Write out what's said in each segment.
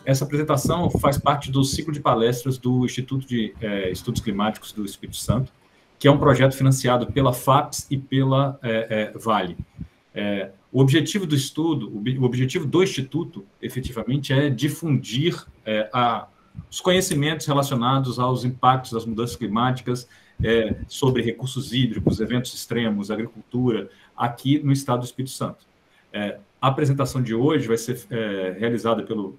essa apresentação faz parte do ciclo de palestras do Instituto de Estudos Climáticos do Espírito Santo, que é um projeto financiado pela FAPES e pela Vale. O objetivo do estudo, o objetivo do Instituto, efetivamente, é difundir os conhecimentos relacionados aos impactos das mudanças climáticas, sobre recursos hídricos, eventos extremos, agricultura, aqui no estado do Espírito Santo. A apresentação de hoje vai ser realizada pelo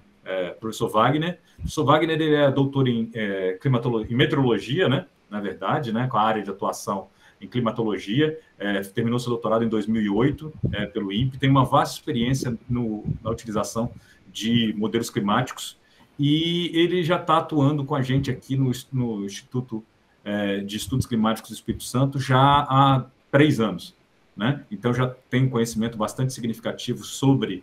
professor Wagner. O professor Wagner ele é doutor em meteorologia, né, na verdade, né, com a área de atuação em climatologia, terminou seu doutorado em 2008 pelo INPE, tem uma vasta experiência na utilização de modelos climáticos e ele já está atuando com a gente aqui no Instituto de Estudos Climáticos do Espírito Santo já há 3 anos. Né? Então, já tem um conhecimento bastante significativo sobre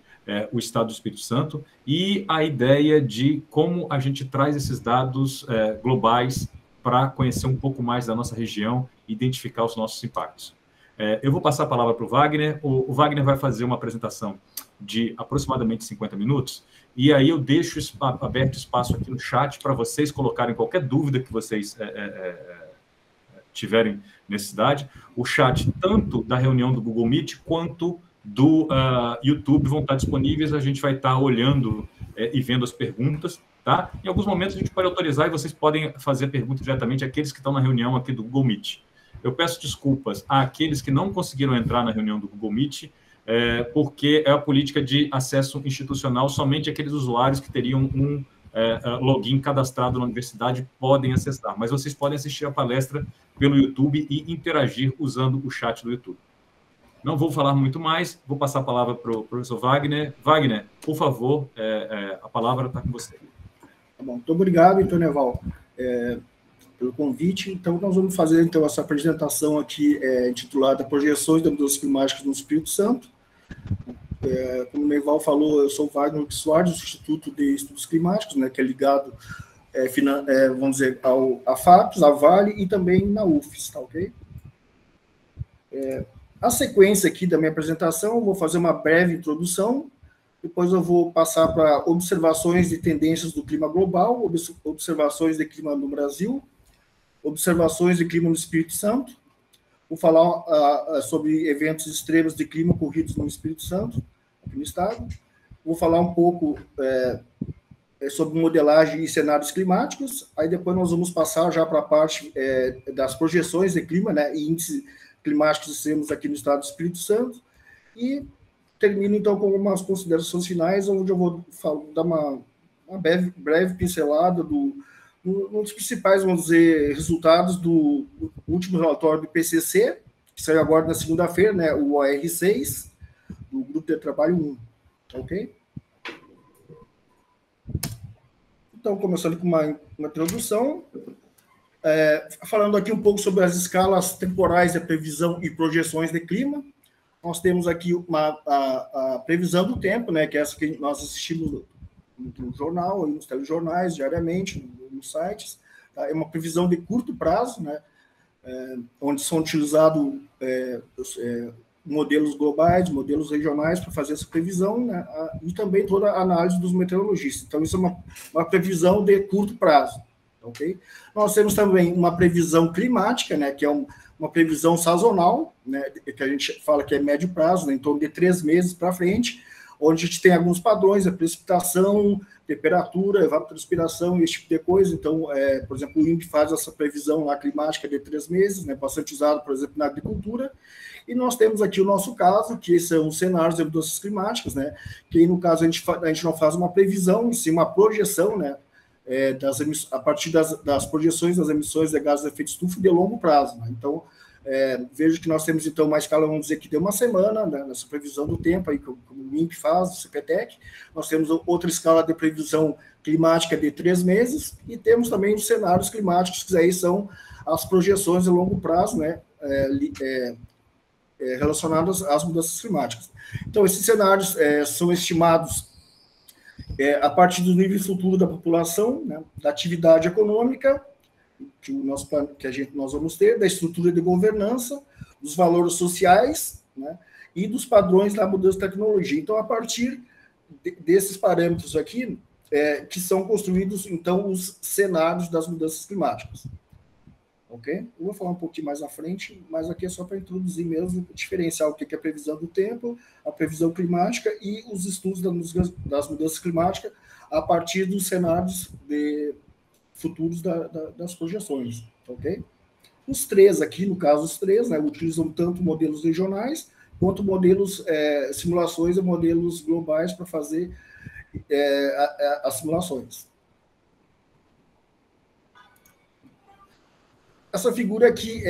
o estado do Espírito Santo e a ideia de como a gente traz esses dados globais para conhecer um pouco mais da nossa região e identificar os nossos impactos. Eu vou passar a palavra para o Wagner. O Wagner vai fazer uma apresentação de aproximadamente 50 minutos e aí eu deixo aberto espaço aqui no chat para vocês colocarem qualquer dúvida que vocês tiverem necessidade. O chat, tanto da reunião do Google Meet, quanto do YouTube, vão estar disponíveis. A gente vai estar olhando e vendo as perguntas, tá? Em alguns momentos a gente pode autorizar e vocês podem fazer perguntas diretamente àqueles que estão na reunião aqui do Google Meet. Eu peço desculpas àqueles que não conseguiram entrar na reunião do Google Meet, porque é a política de acesso institucional, somente aqueles usuários que teriam um login cadastrado na universidade podem acessar, mas vocês podem assistir a palestra pelo YouTube e interagir usando o chat do YouTube. Não vou falar muito mais, vou passar a palavra para o professor Wagner. Wagner, por favor, a palavra está com você. Tá bom, muito obrigado, então, Neval, pelo convite. Então, nós vamos fazer então essa apresentação aqui intitulada Projeções das Mudanças Climáticas no Espírito Santo. Como o Neval falou, eu sou o Wagner Soares, do Instituto de Estudos Climáticos, né, que é ligado, vamos dizer, à FAPES, à Vale e também na UFES, tá ok? A sequência aqui da minha apresentação, eu vou fazer uma breve introdução, depois eu vou passar para observações de tendências do clima global, observações de clima no Brasil, observações de clima no Espírito Santo, vou falar sobre eventos extremos de clima ocorridos no Espírito Santo, aqui no estado. Vou falar um pouco sobre modelagem e cenários climáticos. Aí depois nós vamos passar já para a parte das projeções de clima, né, e índices climáticos extremos aqui no estado do Espírito Santo. E termino então com algumas considerações finais, onde eu vou dar uma breve pincelada um dos principais, vamos dizer, resultados do último relatório do IPCC, que saiu agora na segunda-feira, né, o OR6, do Grupo de Trabalho 1, ok? Então, começando com uma introdução, falando aqui um pouco sobre as escalas temporais de previsão e projeções de clima. Nós temos aqui a previsão do tempo, né, que é essa que nós assistimos no jornal, nos telejornais, diariamente, nos sites. Tá? É uma previsão de curto prazo, né, onde são utilizados modelos globais, modelos regionais para fazer essa previsão, né, e também toda a análise dos meteorologistas. Então, isso é uma previsão de curto prazo. Okay? Nós temos também uma previsão climática, né, que é uma previsão sazonal, né, que a gente fala que é médio prazo, né, em torno de 3 meses para frente, onde a gente tem alguns padrões, a precipitação, temperatura, evapotranspiração, esse tipo de coisa. Então, por exemplo, o INPE faz essa previsão lá climática de 3 meses, né, bastante usado, por exemplo, na agricultura. E nós temos aqui o nosso caso, que são os cenários de mudanças climáticas, né, que aí, no caso, a gente não faz uma previsão, sim uma projeção, né, a partir das projeções das emissões de gases de efeito estufa de longo prazo. Né? Então, vejo que nós temos, então, uma escala, vamos dizer, que de uma semana, né, nessa previsão do tempo, aí, como o INPE faz, o CPTEC. Nós temos outra escala de previsão climática de 3 meses, e temos também os cenários climáticos, que aí são as projeções de longo prazo, né, relacionadas às mudanças climáticas. Então, esses cenários são estimados a partir do nível futuro da população, né, da atividade econômica, que nós vamos ter, da estrutura de governança, dos valores sociais, né, e dos padrões da mudança de tecnologia. Então, a partir desses parâmetros aqui, que são construídos, então, os cenários das mudanças climáticas. Ok? Eu vou falar um pouquinho mais à frente, mas aqui é só para introduzir mesmo, diferenciar o que é a previsão do tempo, a previsão climática e os estudos das mudanças climáticas a partir dos cenários futuros das projeções. Ok? Os três aqui, no caso, os três, né, utilizam tanto modelos regionais quanto modelos, simulações e modelos globais para fazer as simulações. Essa figura aqui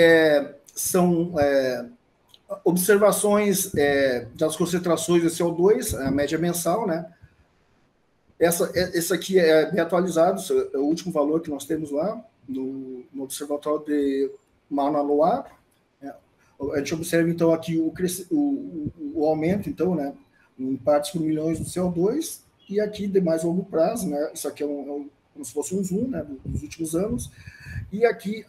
são observações das concentrações de CO2, a média mensal, né? Essa aqui é bem atualizado, é o último valor que nós temos lá no Observatório de Mauna Loa. A gente observa, então, aqui o aumento, então, né, em partes por milhões do CO2, e aqui de mais longo prazo, né? Isso aqui é como se fosse um zoom, né, dos últimos anos, e aqui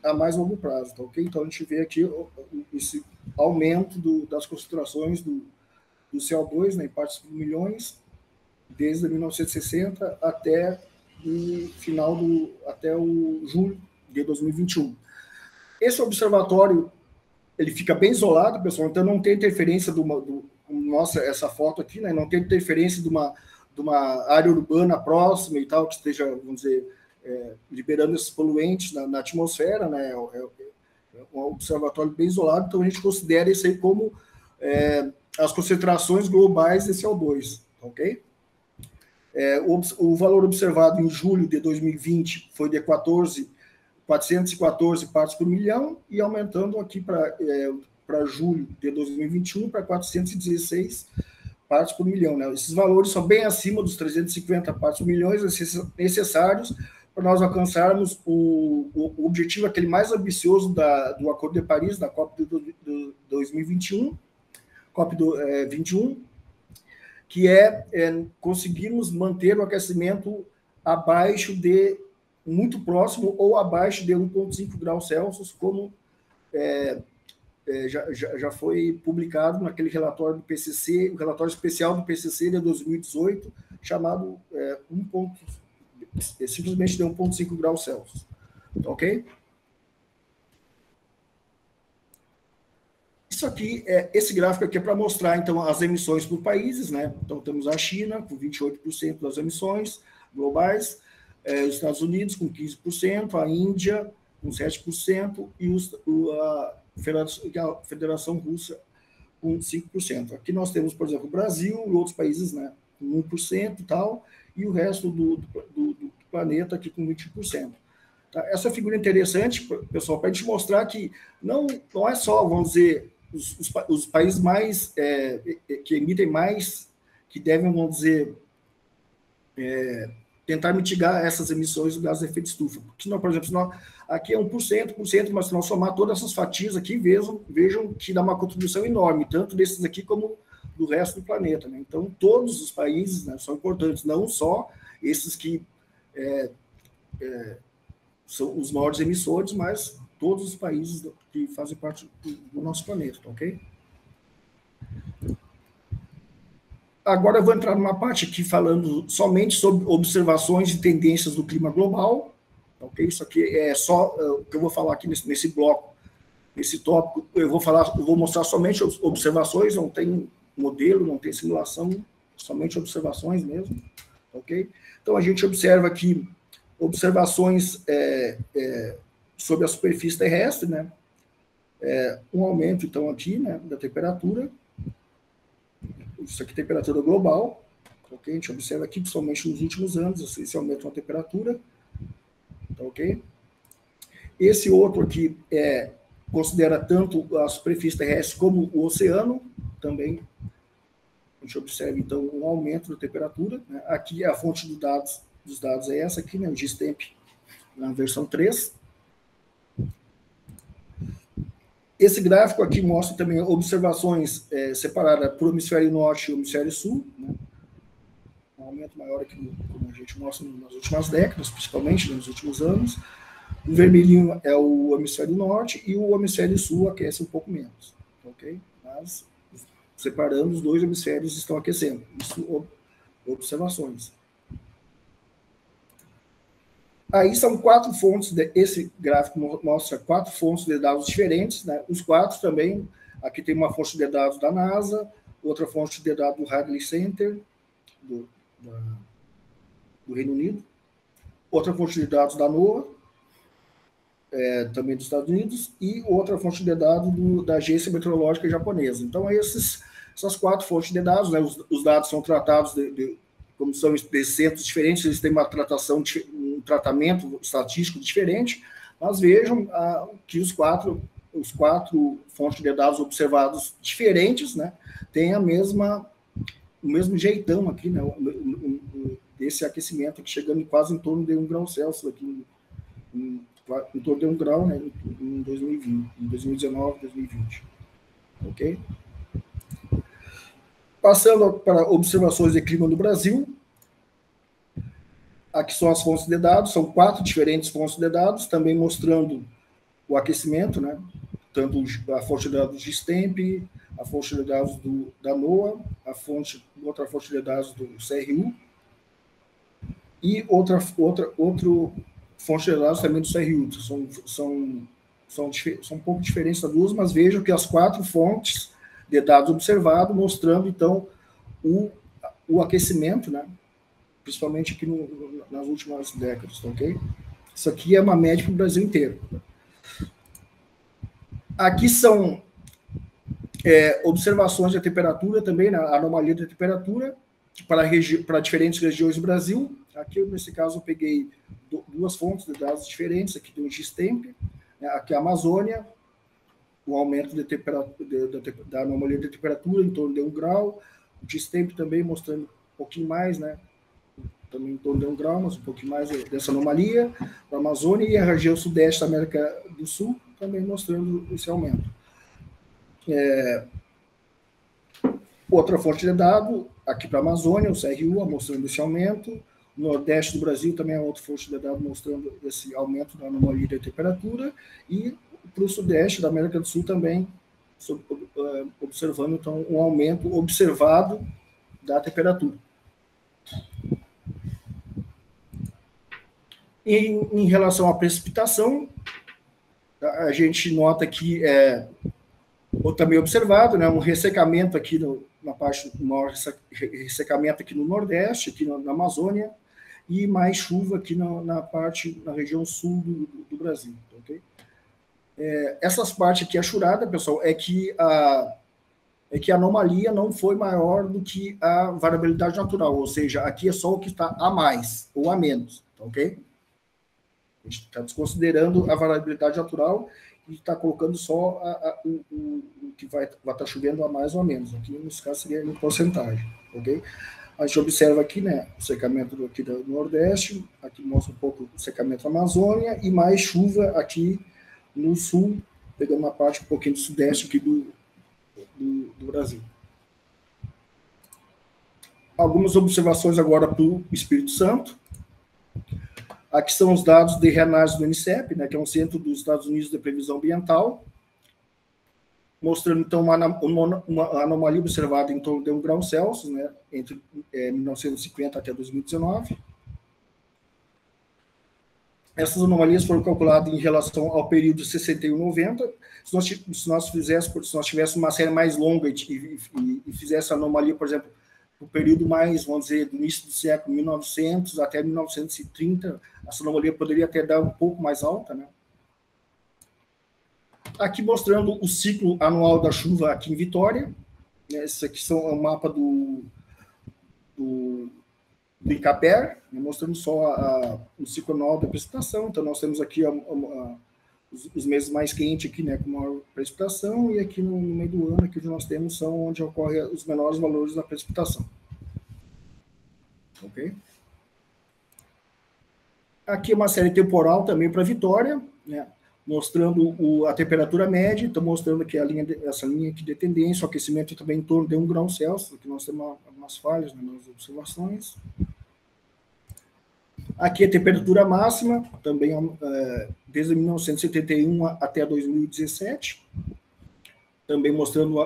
a mais longo prazo, tá ok? Então, a gente vê aqui esse aumento das concentrações do CO2, né, em partes por milhões, desde 1960 até até o julho de 2021. Esse observatório, ele fica bem isolado, pessoal, então não tem interferência nossa, essa foto aqui, né, não tem interferência de uma área urbana próxima e tal, que esteja, vamos dizer, liberando esses poluentes na atmosfera, né, é um observatório bem isolado, então a gente considera isso aí como as concentrações globais de CO2, ok? O valor observado em julho de 2020 foi de 414 partes por milhão, e aumentando aqui para julho de 2021 para 416 partes por milhão, né? Esses valores são bem acima dos 350 partes por milhão necessários para nós alcançarmos o objetivo, aquele mais ambicioso do Acordo de Paris, da COP de 2021, COP 21, que conseguirmos manter o aquecimento abaixo muito próximo ou abaixo de 1,5 graus Celsius, como já foi publicado naquele relatório do PCC, o relatório especial do PCC de 2018, chamado simplesmente de 1,5 graus Celsius. Ok? Isso aqui, esse gráfico aqui é para mostrar, então, as emissões por países, né? Então, temos a China com 28% das emissões globais, os Estados Unidos com 15%, a Índia com 7% e a Federação Russa com 5%. Aqui nós temos, por exemplo, o Brasil e outros países, né, com 1% e tal, e o resto do planeta aqui com 20%. Tá? Essa figura é interessante, pessoal, para a gente mostrar que não é só, vamos dizer, os países mais que emitem mais, que devem, vamos dizer, tentar mitigar essas emissões do gás de efeito estufa. Porque, por exemplo, aqui é 1%, mas se nós somar todas essas fatias aqui, vejam que dá uma contribuição enorme, tanto desses aqui como do resto do planeta. Né? Então, todos os países, né, são importantes, não só esses que são os maiores emissores, mas todos os países que fazem parte do nosso planeta, ok? Agora eu vou entrar numa parte aqui falando somente sobre observações e tendências do clima global, ok? Isso aqui é só o que eu vou falar aqui nesse bloco, nesse tópico. Eu vou mostrar somente observações, não tem modelo, não tem simulação, somente observações mesmo, ok? Então a gente observa aqui observações sobre a superfície terrestre, né? Um aumento, então, aqui, né, da temperatura. Isso aqui é temperatura global, ok? A gente observa aqui, principalmente nos últimos anos, esse aumento na temperatura, tá ok? Esse outro aqui considera tanto a superfície terrestre como o oceano, também. A gente observa, então, um aumento da temperatura, né? Aqui a fonte dos dados é essa aqui, né, o GSTEMP, na versão 3. Esse gráfico aqui mostra também observações separadas por hemisfério norte e hemisfério sul, né? Um aumento maior aqui, como a gente mostra nas últimas décadas, principalmente nos últimos anos. O vermelhinho é o hemisfério norte e o hemisfério sul aquece um pouco menos, ok? Mas, separando, os dois hemisférios estão aquecendo. Isso observações. Aí são 4 fontes, esse gráfico mostra 4 fontes de dados diferentes, né? Os 4 também, aqui tem uma fonte de dados da NASA, outra fonte de dados do Hadley Center, do Reino Unido, outra fonte de dados da NOAA, também dos Estados Unidos, e outra fonte de dados da Agência Meteorológica Japonesa. Então, essas 4 fontes de dados, né? Os dados são tratados como são de centros diferentes, eles têm um tratamento estatístico diferente, mas vejam que os quatro fontes de dados observados diferentes, né, têm o mesmo jeitão aqui, né, desse aquecimento, que chegando quase em torno de 1 grau Celsius, aqui, em torno de 1 grau, né, em 2019, 2020. Ok? Passando para observações de clima no Brasil, aqui são as fontes de dados, são 4 diferentes fontes de dados, também mostrando o aquecimento, né? Tanto a fonte de dados de STEMP, a fonte de dados da NOAA, outra fonte de dados do CRU, e outra fonte de dados também do CRU. São um pouco diferentes das duas, mas vejam que as 4 fontes de dados observados, mostrando, então, o aquecimento, né? Principalmente aqui nas últimas décadas, ok? Isso aqui é uma média para o Brasil inteiro. Aqui são observações de temperatura também, né? Anomalia de temperatura para diferentes regiões do Brasil. Aqui, nesse caso, eu peguei 2 fontes de dados diferentes, aqui tem o GSTEMP, né? Aqui a Amazônia, o aumento da anomalia de temperatura em torno de 1 grau, o GSTEMP também mostrando um pouquinho mais, né? Também em torno de 1 grau, mas um pouquinho mais dessa anomalia, a Amazônia e a região sudeste da América do Sul, também mostrando esse aumento. Outra fonte de dado, aqui para a Amazônia, o CRU, mostrando esse aumento, o Nordeste do Brasil também é outra fonte de dados mostrando esse aumento da anomalia de temperatura, e para o Sudeste da América do Sul também, observando, então, um aumento observado da temperatura. Em relação à precipitação, a gente nota que também observado, né, um ressecamento aqui na parte, um ressecamento aqui no Nordeste, aqui na Amazônia, e mais chuva aqui na região sul do Brasil. Okay? Essas partes aqui, a churada, pessoal, é que a anomalia não foi maior do que a variabilidade natural, ou seja, aqui é só o que está a mais ou a menos, ok? A gente está desconsiderando a variabilidade natural e está colocando só o que vai estar chovendo a mais ou a menos. Aqui, nesse caso, seria em porcentagem, ok? A gente observa aqui, né, o secamento aqui do Nordeste, aqui mostra um pouco o secamento da Amazônia e mais chuva aqui no Sul, pegando uma parte um pouquinho do Sudeste aqui do Brasil. Algumas observações agora para o Espírito Santo. Aqui são os dados de reanálise do INCEP, né, que é um centro dos Estados Unidos de previsão ambiental, mostrando, então, uma anomalia observada em torno de 1 grau Celsius, né, entre 1950 até 2019. Essas anomalias foram calculadas em relação ao período de 61 e 90. Se nós tivéssemos uma série mais longa e fizesse a anomalia, por exemplo, no período mais, vamos dizer, do início do século 1900 até 1930, essa anomalia poderia até dar um pouco mais alta, né? Aqui mostrando o ciclo anual da chuva aqui em Vitória. Esse aqui é um mapa do ICAPER, né, mostrando só o ciclo anual da precipitação. Então, nós temos aqui os meses mais quentes aqui, né, com maior precipitação, e aqui no meio do ano, aqui nós temos são onde ocorrem os menores valores da precipitação. Ok? Aqui uma série temporal também para Vitória, né, mostrando a temperatura média, então mostrando aqui essa linha aqui de tendência, o aquecimento também em torno de 1 grau Celsius, aqui nós temos algumas falhas, né, nas observações. Aqui a temperatura máxima, também desde 1971 até 2017, também mostrando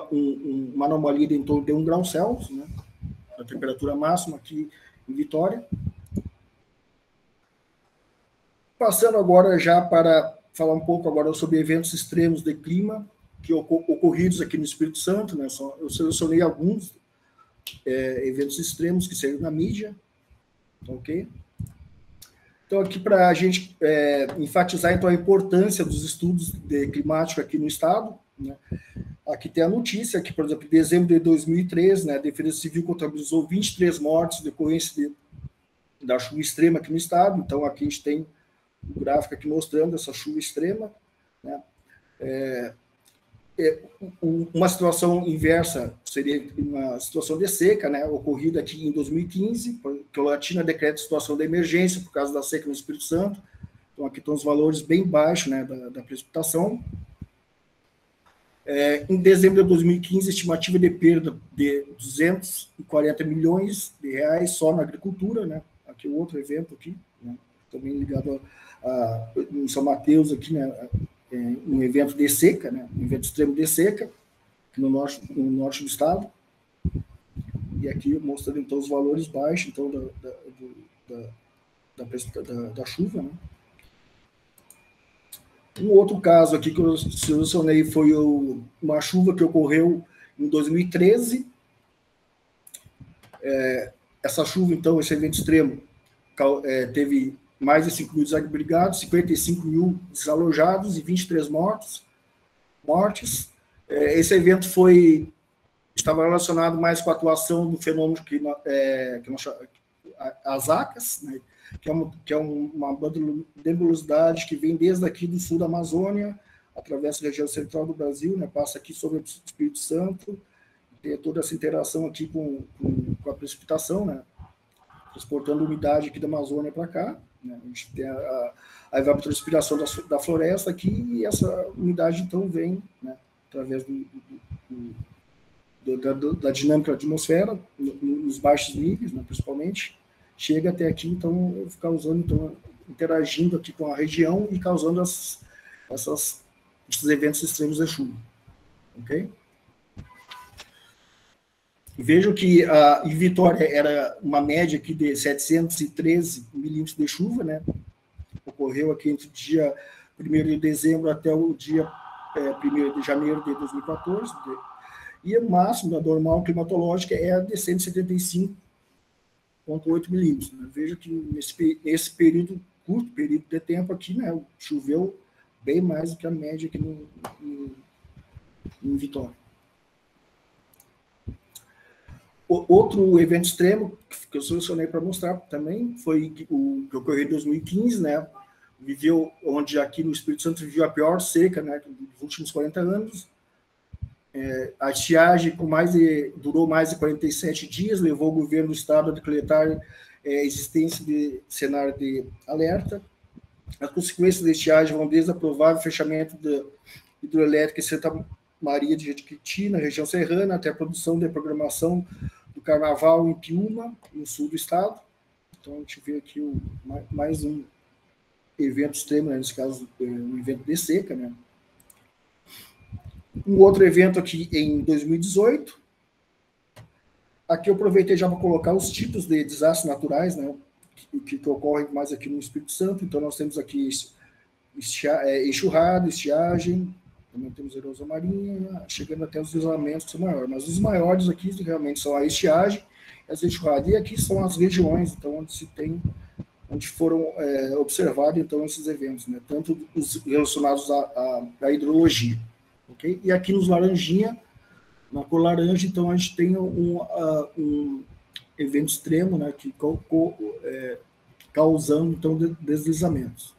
uma anomalia de em torno de 1 grau Celsius, né, a temperatura máxima aqui em Vitória. Passando agora já para falar um pouco agora sobre eventos extremos de clima que ocorridos aqui no Espírito Santo, né? Eu selecionei alguns eventos extremos que saíram na mídia, ok? Então, aqui para a gente enfatizar então, a importância dos estudos climáticos aqui no Estado, né? Aqui tem a notícia que, por exemplo, em dezembro de 2013, né, a Defesa Civil contabilizou 23 mortes decorrência da chuva extrema aqui no Estado. Então, aqui a gente tem um gráfico aqui mostrando essa chuva extrema, né? Uma situação inversa seria uma situação de seca, né, ocorrida aqui em 2015, que a Latina decreta situação de emergência por causa da seca no Espírito Santo. Então, aqui estão os valores bem baixos, né, da precipitação. Em dezembro de 2015, estimativa de perda de 240 milhões de reais só na agricultura, né? Aqui outro evento aqui, né, também ligado em São Mateus aqui, né, um evento de seca, né, um evento extremo de seca no norte do estado. E aqui mostrando então os valores baixos então da chuva, né? Um outro caso aqui que eu selecionei foi uma chuva que ocorreu em 2013. Essa chuva, então, esse evento extremo, teve mais de 5 mil desabrigados, 55 mil desalojados e 23 mortes. Esse evento estava relacionado mais com a atuação do fenômeno que nós chamamos as ACAS, né? que é uma banda de nebulosidade que vem desde aqui do sul da Amazônia, atravessa a região central do Brasil, né, passa aqui sobre o Espírito Santo, tem toda essa interação aqui com a precipitação, né, transportando umidade aqui da Amazônia para cá, né, a gente tem a evapotranspiração da floresta aqui, e essa umidade, então, vem, né, através da dinâmica da atmosfera, nos baixos níveis, né, principalmente, chega até aqui, então, causando, então, interagindo aqui com a região e causando esses eventos extremos de chuva. Ok? Vejam que em Vitória era uma média aqui de 713 milímetros de chuva, né? Ocorreu aqui entre o dia 1º de dezembro até o dia 1º de janeiro de 2014, e o máximo da normal climatológica é a de 175,8 milímetros. Né? Veja que nesse período, curto período de tempo aqui, né, choveu bem mais do que a média aqui em Vitória. Outro evento extremo que eu selecionei para mostrar também foi o que ocorreu em 2015, né? Onde aqui no Espírito Santo viveu a pior seca, né, dos últimos 40 anos. A estiagem durou mais de 47 dias, levou o governo do estado a decretar a existência de cenário de alerta. As consequências da estiagem vão desde a provável fechamento da hidroelétrica em Santa Maria de Jequitinhonha, na região serrana, até a produção de programação do carnaval em Piúma, no sul do estado. Então, a gente vê aqui mais um evento extremo, né, nesse caso, um evento de seca, né? Um outro evento aqui em 2018. Aqui eu aproveitei já para colocar os tipos de desastres naturais, né, que ocorrem mais aqui no Espírito Santo. Então, nós temos aqui enxurrada, estiagem, também temos erosão marinha, chegando até os deslizamentos que são maiores. Mas os maiores aqui realmente são a estiagem e as enxurradas. E aqui são as regiões, então, onde foram observados então, esses eventos, né, tanto os relacionados à hidrologia. Okay? E aqui nos laranjinha, na cor laranja, então a gente tem um evento extremo, né, que causando então deslizamentos.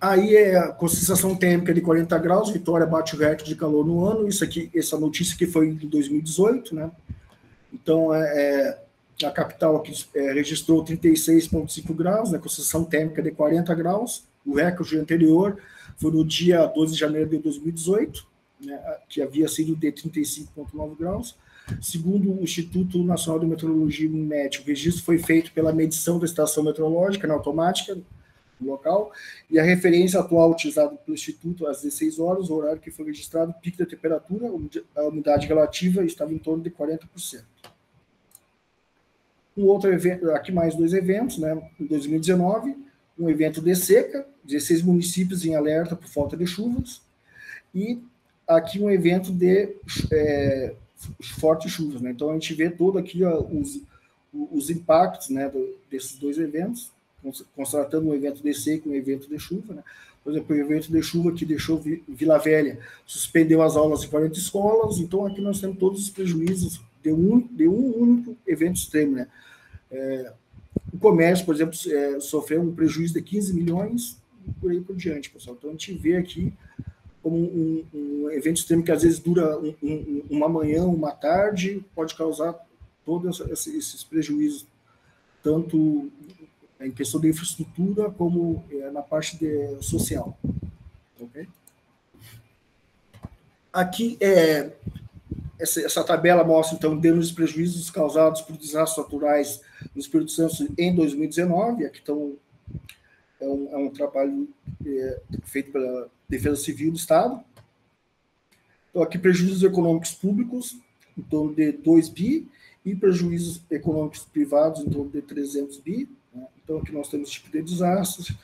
Aí a concentração térmica de 40 graus, Vitória bate o recorde de calor no ano. Essa notícia que foi em 2018, né? Então a capital aqui registrou 36,5 graus, né, concentração térmica de 40 graus. O recorde anterior foi no dia 12 de janeiro de 2018, né, que havia sido de 35,9 graus. Segundo o Instituto Nacional de Meteorologia e INMET, o registro foi feito pela medição da estação meteorológica, na automática, local, e a referência atual utilizada pelo Instituto às 16 horas, o horário que foi registrado, o pico da temperatura, a umidade relativa estava em torno de 40%. Um outro evento, aqui mais 2 eventos, né? Em 2019, um evento de seca, 16 municípios em alerta por falta de chuvas, e aqui um evento de fortes chuvas, né? Então a gente vê todo aqui os impactos, né, desses 2 eventos, constatando um evento de seca e um evento de chuva, né? Por exemplo, o evento de chuva que deixou Vila Velha, suspendeu as aulas em 40 escolas, então aqui nós temos todos os prejuízos de um único evento extremo, né? O comércio, por exemplo, sofreu um prejuízo de 15 milhões e por aí por diante, pessoal. Então a gente vê aqui como um evento extremo que às vezes dura uma manhã, uma tarde, pode causar todos esses prejuízos, tanto em questão de infraestrutura como na parte social. Okay? Aqui, essa tabela mostra, então, danos e prejuízos causados por desastres naturais no Espírito Santo em 2019. Aqui estão, é um trabalho feito pela Defesa Civil do Estado. Então, aqui, prejuízos econômicos públicos, em torno de 2 bi, e prejuízos econômicos privados, em torno de 300 bi. Né? Então, aqui nós temos tipo de desastres,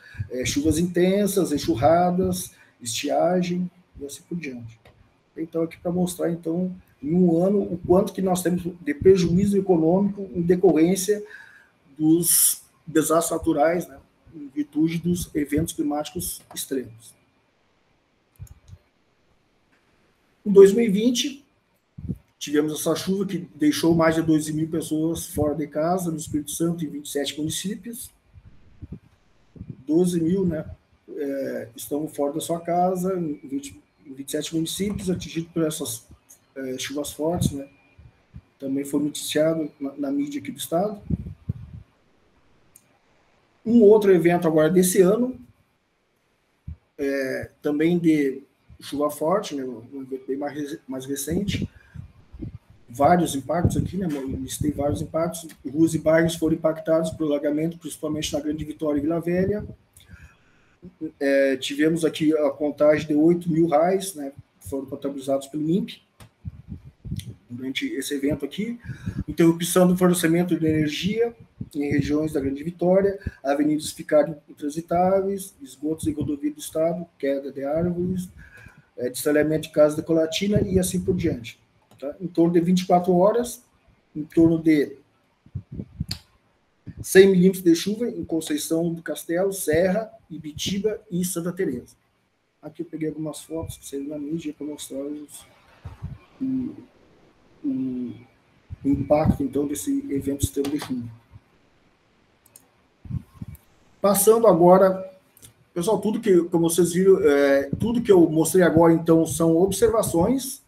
chuvas intensas, enxurradas, estiagem, e assim por diante. Então, aqui para mostrar, então, em um ano, o quanto que nós temos de prejuízo econômico em decorrência dos desastres naturais, né, em virtude dos eventos climáticos extremos. Em 2020, tivemos essa chuva que deixou mais de 12 mil pessoas fora de casa, no Espírito Santo, em 27 municípios. 12 mil, né, estão fora da sua casa, em 27 municípios, atingidos por essas chuvas fortes, né? Também foi noticiado na mídia aqui do estado. Um outro evento agora desse ano, também de chuva forte, né? Um evento bem mais recente. Vários impactos aqui, né? Listei vários impactos. Ruas e bairros foram impactados pelo alagamento, principalmente na Grande Vitória e Vila Velha. Tivemos aqui a contagem de 8 mil RAIs, né? Foram contabilizados pelo INPE durante esse evento aqui. Interrupção do fornecimento de energia em regiões da Grande Vitória, avenidas ficaram intransitáveis, esgotos em rodovia do estado, queda de árvores, desalhamento de casas de Colatina e assim por diante. Tá? Em torno de 24 horas, em torno de 100 milímetros de chuva em Conceição do Castelo, Serra, Ibitiba e Santa Teresa. Aqui eu peguei algumas fotos que saíram na mídia para mostrar o impacto, então, desse evento extremo de chuva. Passando agora, pessoal, tudo que, como vocês viram, tudo que eu mostrei agora, então, são observações,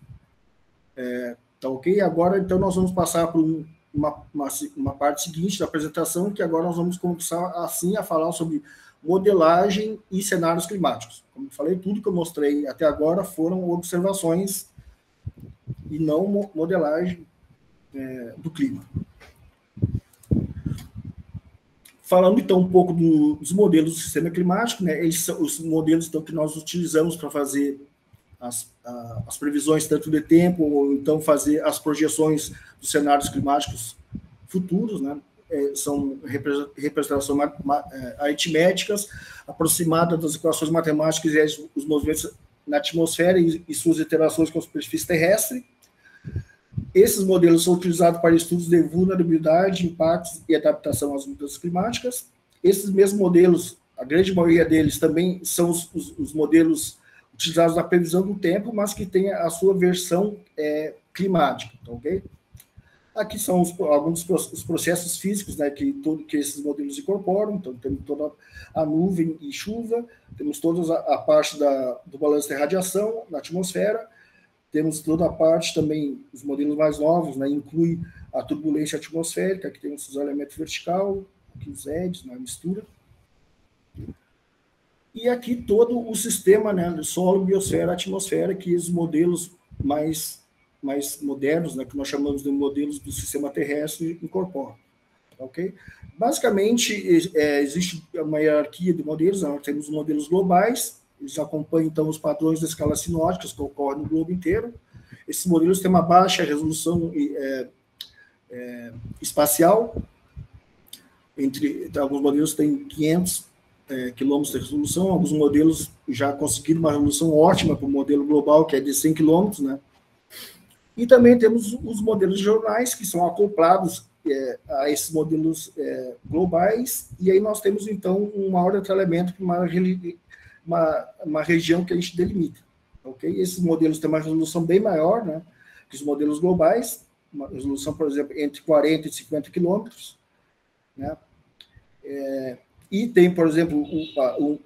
tá ok? Agora, então, nós vamos passar por uma parte seguinte da apresentação, que agora nós vamos começar, assim, a falar sobre modelagem e cenários climáticos. Como eu falei, tudo que eu mostrei até agora foram observações e não modelagem do clima. Falando, então, um pouco dos modelos do sistema climático, né? Esses são os modelos, então, que nós utilizamos para fazer as previsões tanto de tempo, ou então fazer as projeções dos cenários climáticos futuros, né? São representações aritméticas aproximadas das equações matemáticas e os movimentos na atmosfera e suas interações com a superfície terrestre. Esses modelos são utilizados para estudos de vulnerabilidade, impactos e adaptação às mudanças climáticas. Esses mesmos modelos, a grande maioria deles também são os modelos utilizados na previsão do tempo, mas que tem a sua versão climática, tá, ok? Aqui são alguns dos processos físicos, né, que esses modelos incorporam. Então, temos toda a nuvem e chuva, temos toda a parte do balanço de radiação na atmosfera, temos toda a parte também, os modelos mais novos, né, inclui a turbulência atmosférica, que tem um isolamento vertical, aqui os edges, né, mistura. E aqui todo o sistema, né, do solo, biosfera, atmosfera, que os modelos mais modernos, né, que nós chamamos de modelos do sistema terrestre, incorporam. ok? Basicamente, existe uma hierarquia de modelos, nós temos modelos globais, eles acompanham, então, os padrões das escalas sinóticas que ocorrem no globo inteiro. Esses modelos têm uma baixa resolução espacial, alguns modelos têm 500 quilômetros de resolução, alguns modelos já conseguiram uma resolução ótima para o modelo global, que é de 100 quilômetros, né? E também temos os modelos regionais, que são acoplados a esses modelos globais, e aí nós temos, então, um maior detalhamento para uma região que a gente delimita. Okay? Esses modelos têm uma resolução bem maior, né, que os modelos globais, uma resolução, por exemplo, entre 40 e 50 quilômetros, né? E tem, por exemplo,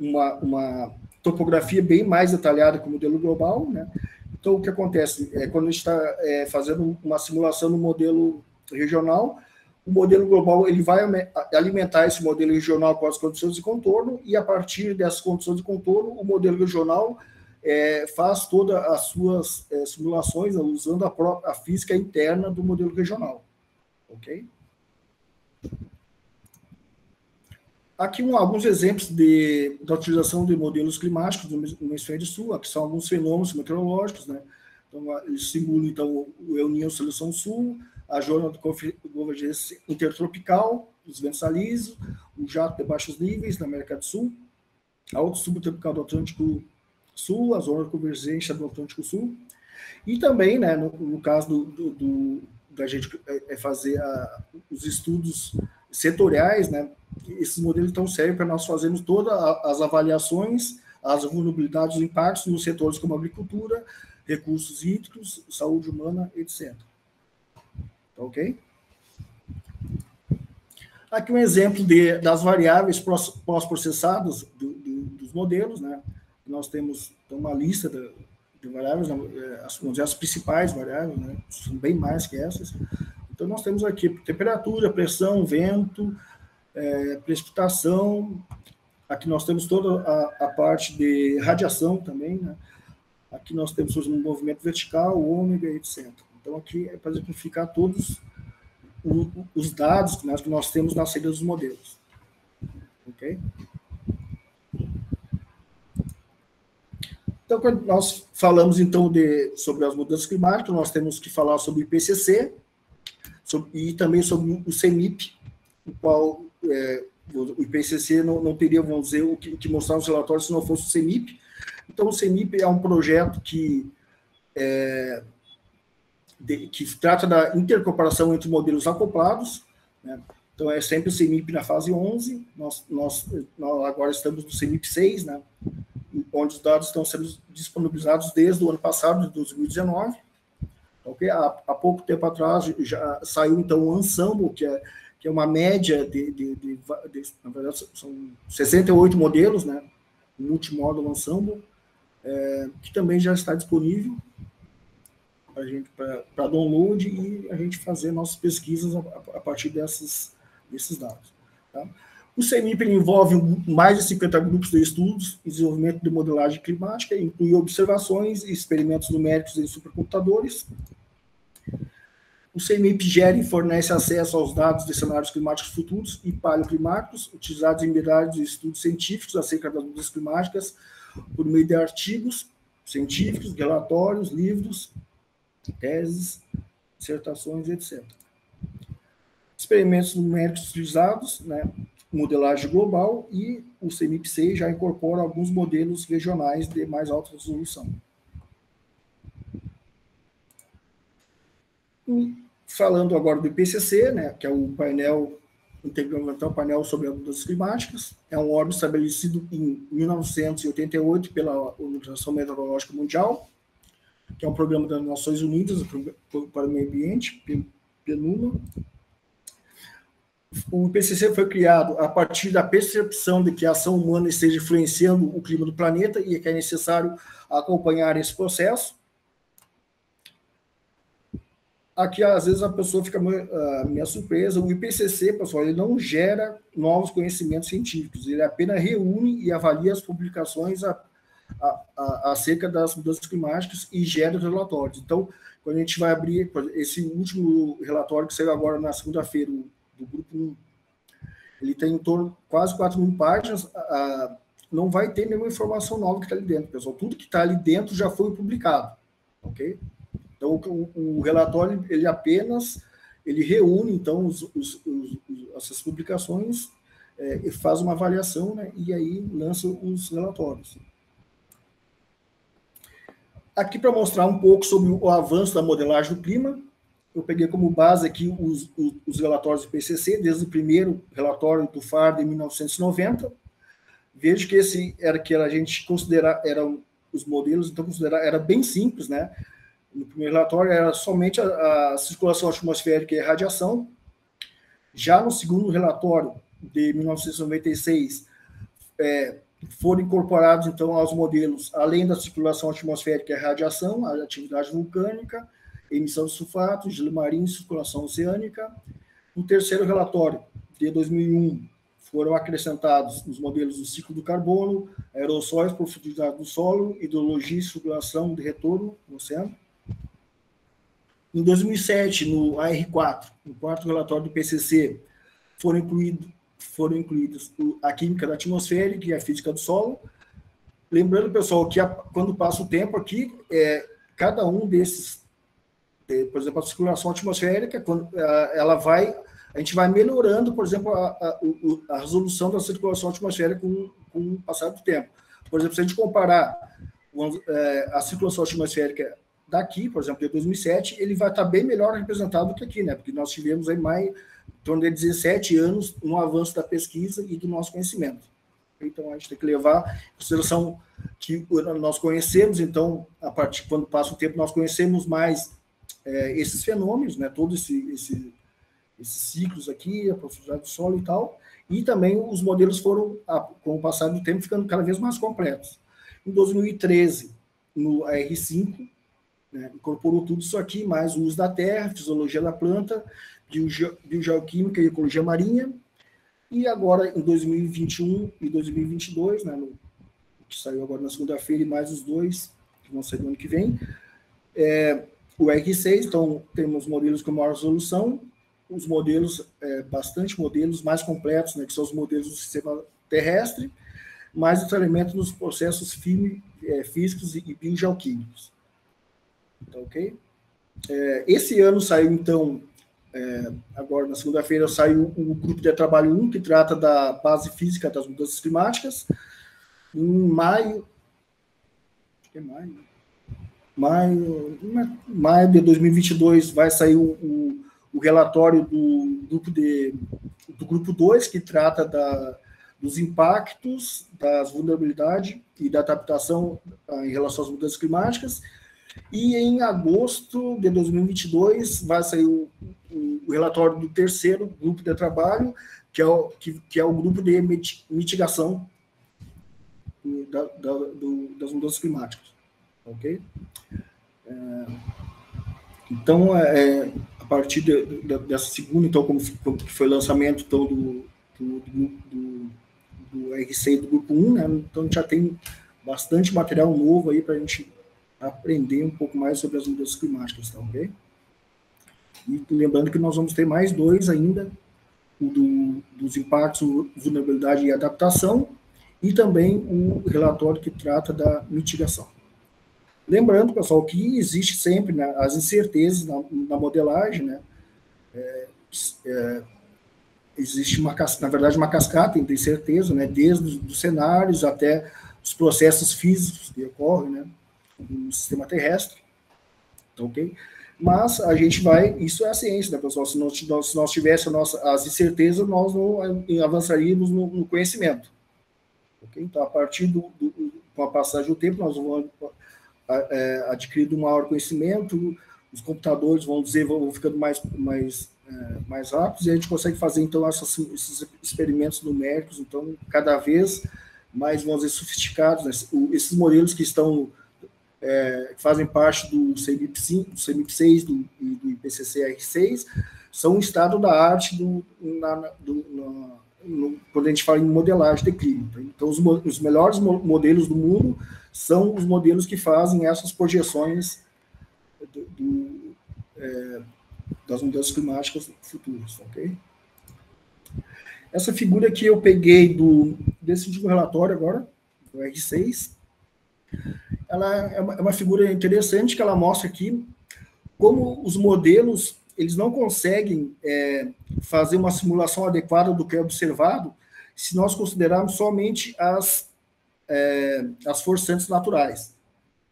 uma topografia bem mais detalhada que o modelo global, né? Então, o que acontece quando a gente está fazendo uma simulação no modelo regional, o modelo global ele vai alimentar esse modelo regional com as condições de contorno, e a partir dessas condições de contorno, o modelo regional faz todas as suas simulações usando a física interna do modelo regional. Ok? Aqui alguns exemplos da utilização de modelos climáticos no hemisfério sul, aqui são alguns fenômenos meteorológicos, né? Então, eles simulam, então, o El Niño Solução Sul, a zona de convergência intertropical, os ventos alísios, o jato de baixos níveis na América do Sul, a alta subtropical do Atlântico Sul, a zona de convergência do Atlântico Sul, e também, né, no caso da gente fazer os estudos setoriais, né, esses modelos então servem para nós fazermos todas as avaliações, as vulnerabilidades, os impactos nos setores como agricultura, recursos hídricos, saúde humana, etc. Ok? Aqui um exemplo das variáveis pós-processadas dos modelos, né? Nós temos uma lista de variáveis, as principais variáveis, né? São bem mais que essas. Então, nós temos aqui temperatura, pressão, vento, precipitação. Aqui nós temos toda a parte de radiação também, né? Aqui nós temos o movimento vertical, ômega, etc. Então, aqui é para exemplificar todos os dados que nós temos na saída dos modelos. Ok? Então, quando nós falamos, então, sobre as mudanças climáticas, nós temos que falar sobre o IPCC e também sobre o CEMIP, o qual o IPCC não teria, vamos dizer, o que mostrar nos relatórios se não fosse o CEMIP. Então, o CEMIP é um projeto que trata da intercooperação entre modelos acoplados, né? Então, é sempre o CEMIP na fase 11, nós agora estamos no CEMIP 6, né? Onde os dados estão sendo disponibilizados desde o ano passado, de 2019. Okay? Há pouco tempo atrás já saiu, então, o Ensemble, que é uma média na verdade, são 68 modelos, né? O multimódulo Ensemble, que também já está disponível para download e a gente fazer nossas pesquisas a partir desses dados. Tá? O CEMIP envolve mais de 50 grupos de estudos e desenvolvimento de modelagem climática, inclui observações e experimentos numéricos em supercomputadores. O CEMIP gera e fornece acesso aos dados de cenários climáticos futuros e paleoclimáticos, utilizados em milhares de estudos científicos acerca das mudanças climáticas, por meio de artigos científicos, relatórios, livros, teses, dissertações, etc. Experimentos numéricos utilizados, né? Modelagem global, e o CEMIP-6 já incorpora alguns modelos regionais de mais alta resolução. E falando agora do IPCC, né, que é o painel intergovernamental, painel sobre as mudanças climáticas, é um órgão estabelecido em 1988 pela Organização Meteorológica Mundial, que é um programa das Nações Unidas para o Meio Ambiente, PNUMA. O IPCC foi criado a partir da percepção de que a ação humana esteja influenciando o clima do planeta e que é necessário acompanhar esse processo. Aqui, às vezes, a pessoa fica meio surpresa. O IPCC, pessoal, ele não gera novos conhecimentos científicos, ele apenas reúne e avalia as publicações acerca das mudanças climáticas e gera relatórios. Então, quando a gente vai abrir esse último relatório que saiu agora na segunda-feira, do grupo 1, ele tem em torno de quase 4.000 páginas, não vai ter nenhuma informação nova que está ali dentro, pessoal. Tudo que está ali dentro já foi publicado, ok? Então, o relatório, ele reúne, então, essas publicações, e faz uma avaliação, né, e aí lança os relatórios. Aqui, para mostrar um pouco sobre o avanço da modelagem do clima, eu peguei como base aqui os relatórios do IPCC, desde o primeiro relatório do FARD em 1990. Vejo que esse era que a gente considera, eram os modelos, então era bem simples, né? No primeiro relatório era somente a circulação atmosférica e a radiação. Já no segundo relatório, de 1996, foram incorporados, então, aos modelos, além da circulação atmosférica e a radiação, a atividade vulcânica, emissão de sulfatos, gelo marinho, circulação oceânica. No terceiro relatório, de 2001, foram acrescentados os modelos do ciclo do carbono, aerossóis, profundidade do solo, hidrologia e circulação de retorno no oceano. Em 2007, no AR4, no quarto relatório do IPCC, foram incluídos a química da atmosfera e a física do solo. Lembrando, pessoal, que quando passa o tempo aqui, cada um desses, por exemplo, a circulação atmosférica, quando a gente vai melhorando, por exemplo, a resolução da circulação atmosférica com o passar do tempo. Por exemplo, se a gente comparar a circulação atmosférica daqui, por exemplo, de 2007, ele vai estar bem melhor representado do que aqui, né? Porque nós tivemos aí em torno de 17 anos um avanço da pesquisa e do nosso conhecimento. Então, a gente tem que levar em consideração que nós conhecemos, então, a partir quando passa o tempo, nós conhecemos mais esses fenômenos, né? Todos esses ciclos aqui, a profundidade do solo e tal, e também os modelos foram, com o passar do tempo, ficando cada vez mais completos. Em 2013, no AR5, né, incorporou tudo isso aqui, mais o uso da terra, fisiologia da planta, biogeoquímica e ecologia marinha, e agora em 2021 e 2022, né, que saiu agora na segunda-feira, e mais os dois, que vão sair no ano que vem, o R6, então temos modelos com maior resolução, os modelos, bastante modelos mais completos, né, que são os modelos do sistema terrestre, mais detalhamento nos processos físicos e biogeoquímicos. Então, ok? Esse ano saiu, então, agora na segunda-feira, saiu o grupo de trabalho 1, que trata da base física das mudanças climáticas. Em maio, acho que é maio de 2022, vai sair o relatório do grupo 2, que trata dos impactos, das vulnerabilidades e da adaptação em relação às mudanças climáticas. E em agosto de 2022 vai sair o relatório do terceiro grupo de trabalho, que é o grupo de mitigação das mudanças climáticas. Ok? Então, a partir dessa segunda, então, como foi o lançamento então, do R6 do grupo 1, né? Então a gente já tem bastante material novo aí para a gente aprender um pouco mais sobre as mudanças climáticas, tá ok? E lembrando que nós vamos ter mais dois ainda, o dos impactos, vulnerabilidade e adaptação, e também o relatório que trata da mitigação. Lembrando, pessoal, que existe sempre, né, as incertezas na modelagem, né? Existe, na verdade, uma cascata de incerteza, né, desde os cenários até os processos físicos que ocorrem, né, no sistema terrestre, ok? Mas a gente isso é a ciência, né, pessoal? Se nós tivéssemos as incertezas, nós não avançaríamos no conhecimento. Okay? Então, a partir com a passagem do tempo, nós vamos adquirir um maior conhecimento, os computadores vão ficando mais rápidos, e a gente consegue fazer, então, esses experimentos numéricos, então, cada vez mais, vamos dizer, sofisticados, né? Esses modelos que fazem parte do CMIP6 e do IPCC-R6, são um estado da arte quando a gente fala em modelagem de clima. Então, os melhores modelos do mundo são os modelos que fazem essas projeções das mudanças climáticas futuras, ok? Essa figura que eu peguei desse último relatório agora, do R6, ela é uma figura interessante que ela mostra aqui como os modelos eles não conseguem fazer uma simulação adequada do que é observado se nós considerarmos somente as forçantes naturais.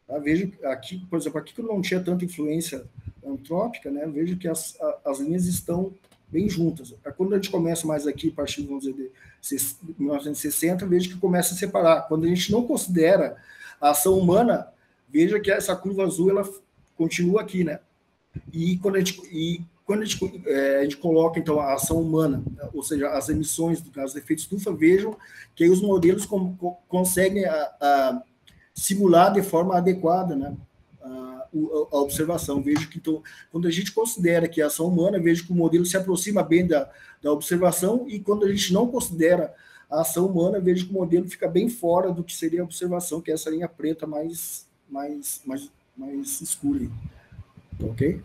Tá? Vejo aqui, por exemplo, aqui que não tinha tanta influência antrópica, né? Vejo que as linhas estão bem juntas. Quando a gente começa mais aqui, a partir, vamos dizer, de 1960, vejo que começa a separar. Quando a gente não considera a ação humana, veja que essa curva azul ela continua aqui, né? E quando a gente coloca, então, a ação humana, ou seja, as emissões do gás de efeito estufa, vejam que aí os modelos conseguem simular de forma adequada, né, a observação. Vejo que, então, quando a gente considera que a ação humana, vejo que o modelo se aproxima bem da observação, e quando a gente não considera a ação humana, vejo que o modelo fica bem fora do que seria a observação, que é essa linha preta mais escura. Ok?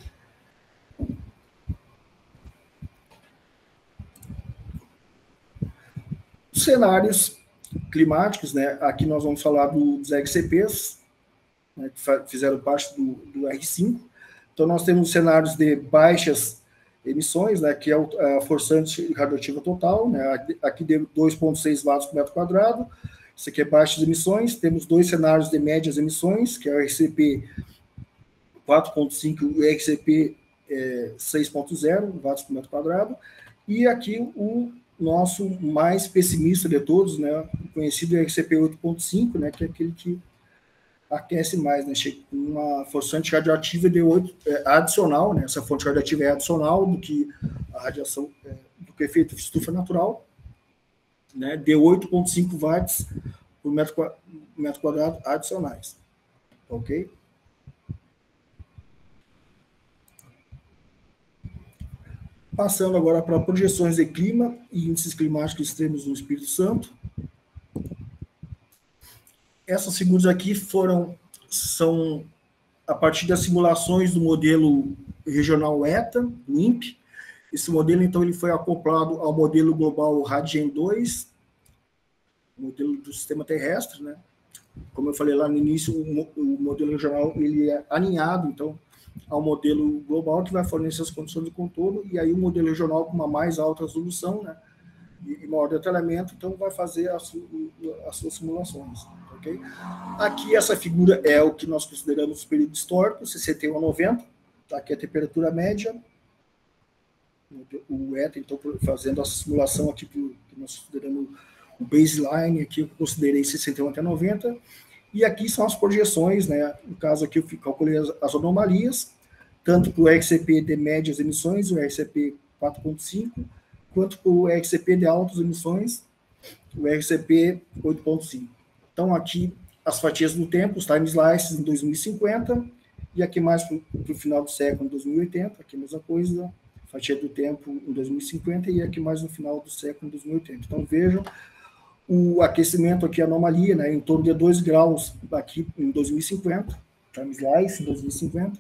Os cenários climáticos, né? Aqui nós vamos falar dos RCPs, né, que fizeram parte do R5. Então, nós temos cenários de baixas emissões, né, que é a forçante radioativa total, né, aqui deu 2,6 watts por metro quadrado. Isso aqui é baixas emissões. Temos dois cenários de médias emissões, que é o RCP 4,5 e o RCP 6,0 watts por metro quadrado. E aqui o nosso mais pessimista de todos, né, conhecido RCP 8,5, né, que é aquele que aquece mais, né, chega com uma forçante radioativa de 8 adicional, né, essa fonte radioativa é adicional do que a radiação do que o efeito de estufa natural, né, de 8,5 watts por metro quadrado adicionais, ok? Passando agora para projeções de clima e índices climáticos extremos no Espírito Santo. Essas figuras aqui são a partir das simulações do modelo regional ETA, o INPE. Esse modelo, então, ele foi acoplado ao modelo global RADGEN 2, modelo do sistema terrestre, né? Como eu falei lá no início, o modelo regional ele é alinhado, então, ao modelo global, que vai fornecer as condições de contorno, e aí o modelo regional com uma mais alta resolução, né, e maior detalhamento, então vai fazer as suas simulações, ok? Aqui essa figura é o que nós consideramos o período histórico, 61 a 90, tá? Aqui é a temperatura média, o ETA, então, fazendo essa simulação aqui que nós consideramos o baseline, aqui eu considerei 61 até 90, e aqui são as projeções, né? No caso aqui eu calculei as anomalias, tanto para o RCP de médias emissões, o RCP 4,5, quanto para o RCP de altas emissões, o RCP 8,5. Então aqui as fatias do tempo, os time slices em 2050, e aqui mais para o final do século, em 2080, aqui a mesma coisa, fatia do tempo em 2050, e aqui mais no final do século, em 2080. Então vejam, o aquecimento aqui, a anomalia, né, em torno de 2 graus aqui em 2050, time slice em 2050,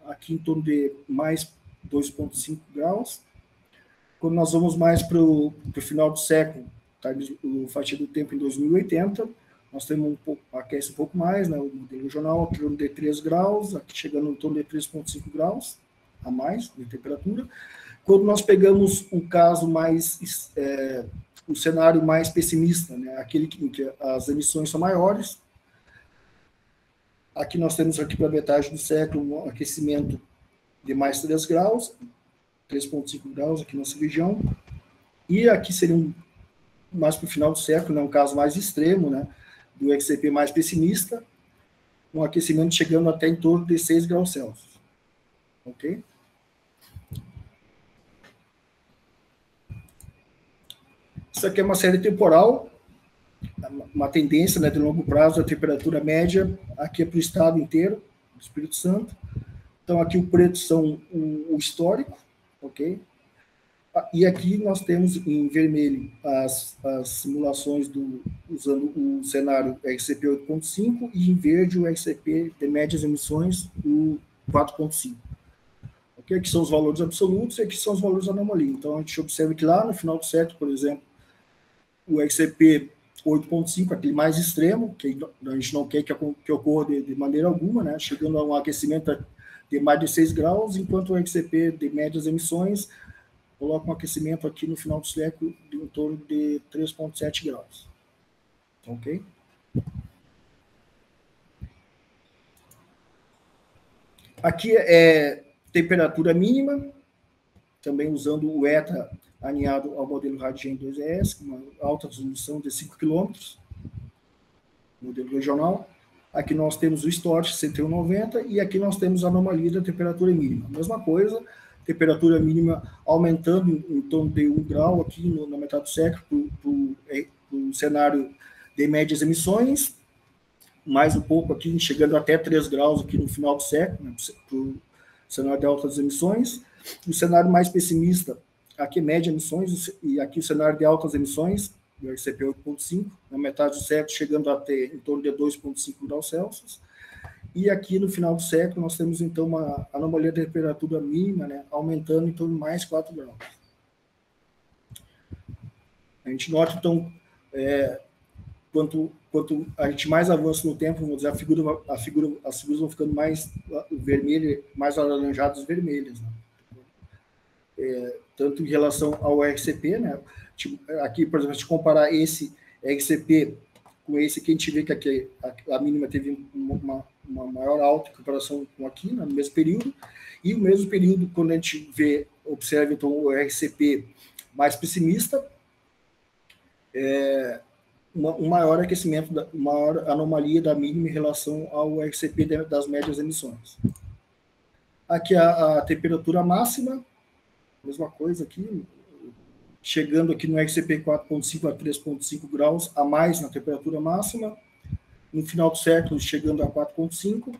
aqui em torno de mais 2,5 graus. Quando nós vamos mais para o final do século, o fatia do tempo em 2080, nós temos aquece um pouco mais, né, o modelo regional em torno de 3 graus, aqui chegando em torno de 3,5 graus a mais de temperatura. Quando nós pegamos o caso mais o cenário mais pessimista, né, aquele em que as emissões são maiores. Aqui nós temos aqui para metade do século um aquecimento de mais 3 graus, 3,5 graus aqui nessa região. E aqui seria mais para o final do século, né, um caso mais extremo, né, do RCP mais pessimista, um aquecimento chegando até em torno de 6 graus Celsius. Ok? Isso aqui é uma série temporal, uma tendência, né, de longo prazo, a temperatura média, aqui é para o estado inteiro, do Espírito Santo. Então, aqui o preto são o histórico, ok? E aqui nós temos em vermelho as simulações usando o cenário RCP 8,5 e em verde o RCP de médias emissões, o 4,5. Okay? Aqui são os valores absolutos e aqui são os valores da anomalia. Então, a gente observa que lá no final do século, por exemplo, o RCP 8.5, aquele mais extremo, que a gente não quer que ocorra de maneira alguma, né? Chegando a um aquecimento de mais de 6 graus, enquanto o RCP de médias emissões coloca um aquecimento aqui no final do século de em torno de 3,7 graus. Ok? Aqui é temperatura mínima, também usando o ETA alinhado ao modelo RADGEN 2ES, com uma alta resolução de 5 km, modelo regional. Aqui nós temos o STORCH 6190 e aqui nós temos a anomalia da temperatura mínima. Mesma coisa, temperatura mínima aumentando em torno de 1 grau aqui na metade do século para o cenário de médias emissões, mais um pouco aqui, chegando até 3 graus aqui no final do século, né, para o cenário de altas emissões. O cenário mais pessimista, aqui média emissões, e aqui o cenário de altas emissões, do RCP 8.5, na metade do século, chegando até em torno de 2,5 graus Celsius. E aqui no final do século, nós temos então uma anomalia de temperatura mínima, né, aumentando em torno de mais 4 graus. A gente nota, então, quanto a gente mais avança no tempo, vamos dizer, as figuras vão ficando mais vermelhas, mais alaranjadas vermelhas, né? Tanto em relação ao RCP, né? Tipo, aqui, por exemplo, se comparar esse RCP com esse aqui, a gente vê que aqui a mínima teve uma maior alta em comparação com aqui, né, no mesmo período, e o mesmo período, quando a gente observa então, o RCP mais pessimista, um maior aquecimento, maior anomalia da mínima em relação ao RCP das médias emissões. Aqui a temperatura máxima, mesma coisa aqui, chegando aqui no RCP 4.5 a 3.5 graus a mais na temperatura máxima, no final do século chegando a 4.5,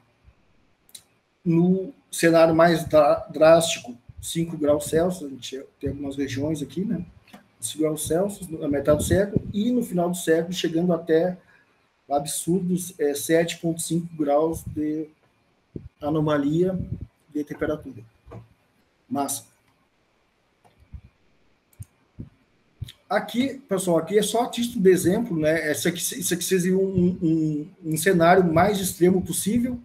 no cenário mais drástico, 5 graus Celsius, a gente tem algumas regiões aqui, né? 5 graus Celsius, na metade do século, e no final do século chegando até absurdos 7,5 graus de anomalia de temperatura máxima. Aqui, pessoal, aqui é só a título de exemplo, né? Isso aqui seria um cenário mais extremo possível,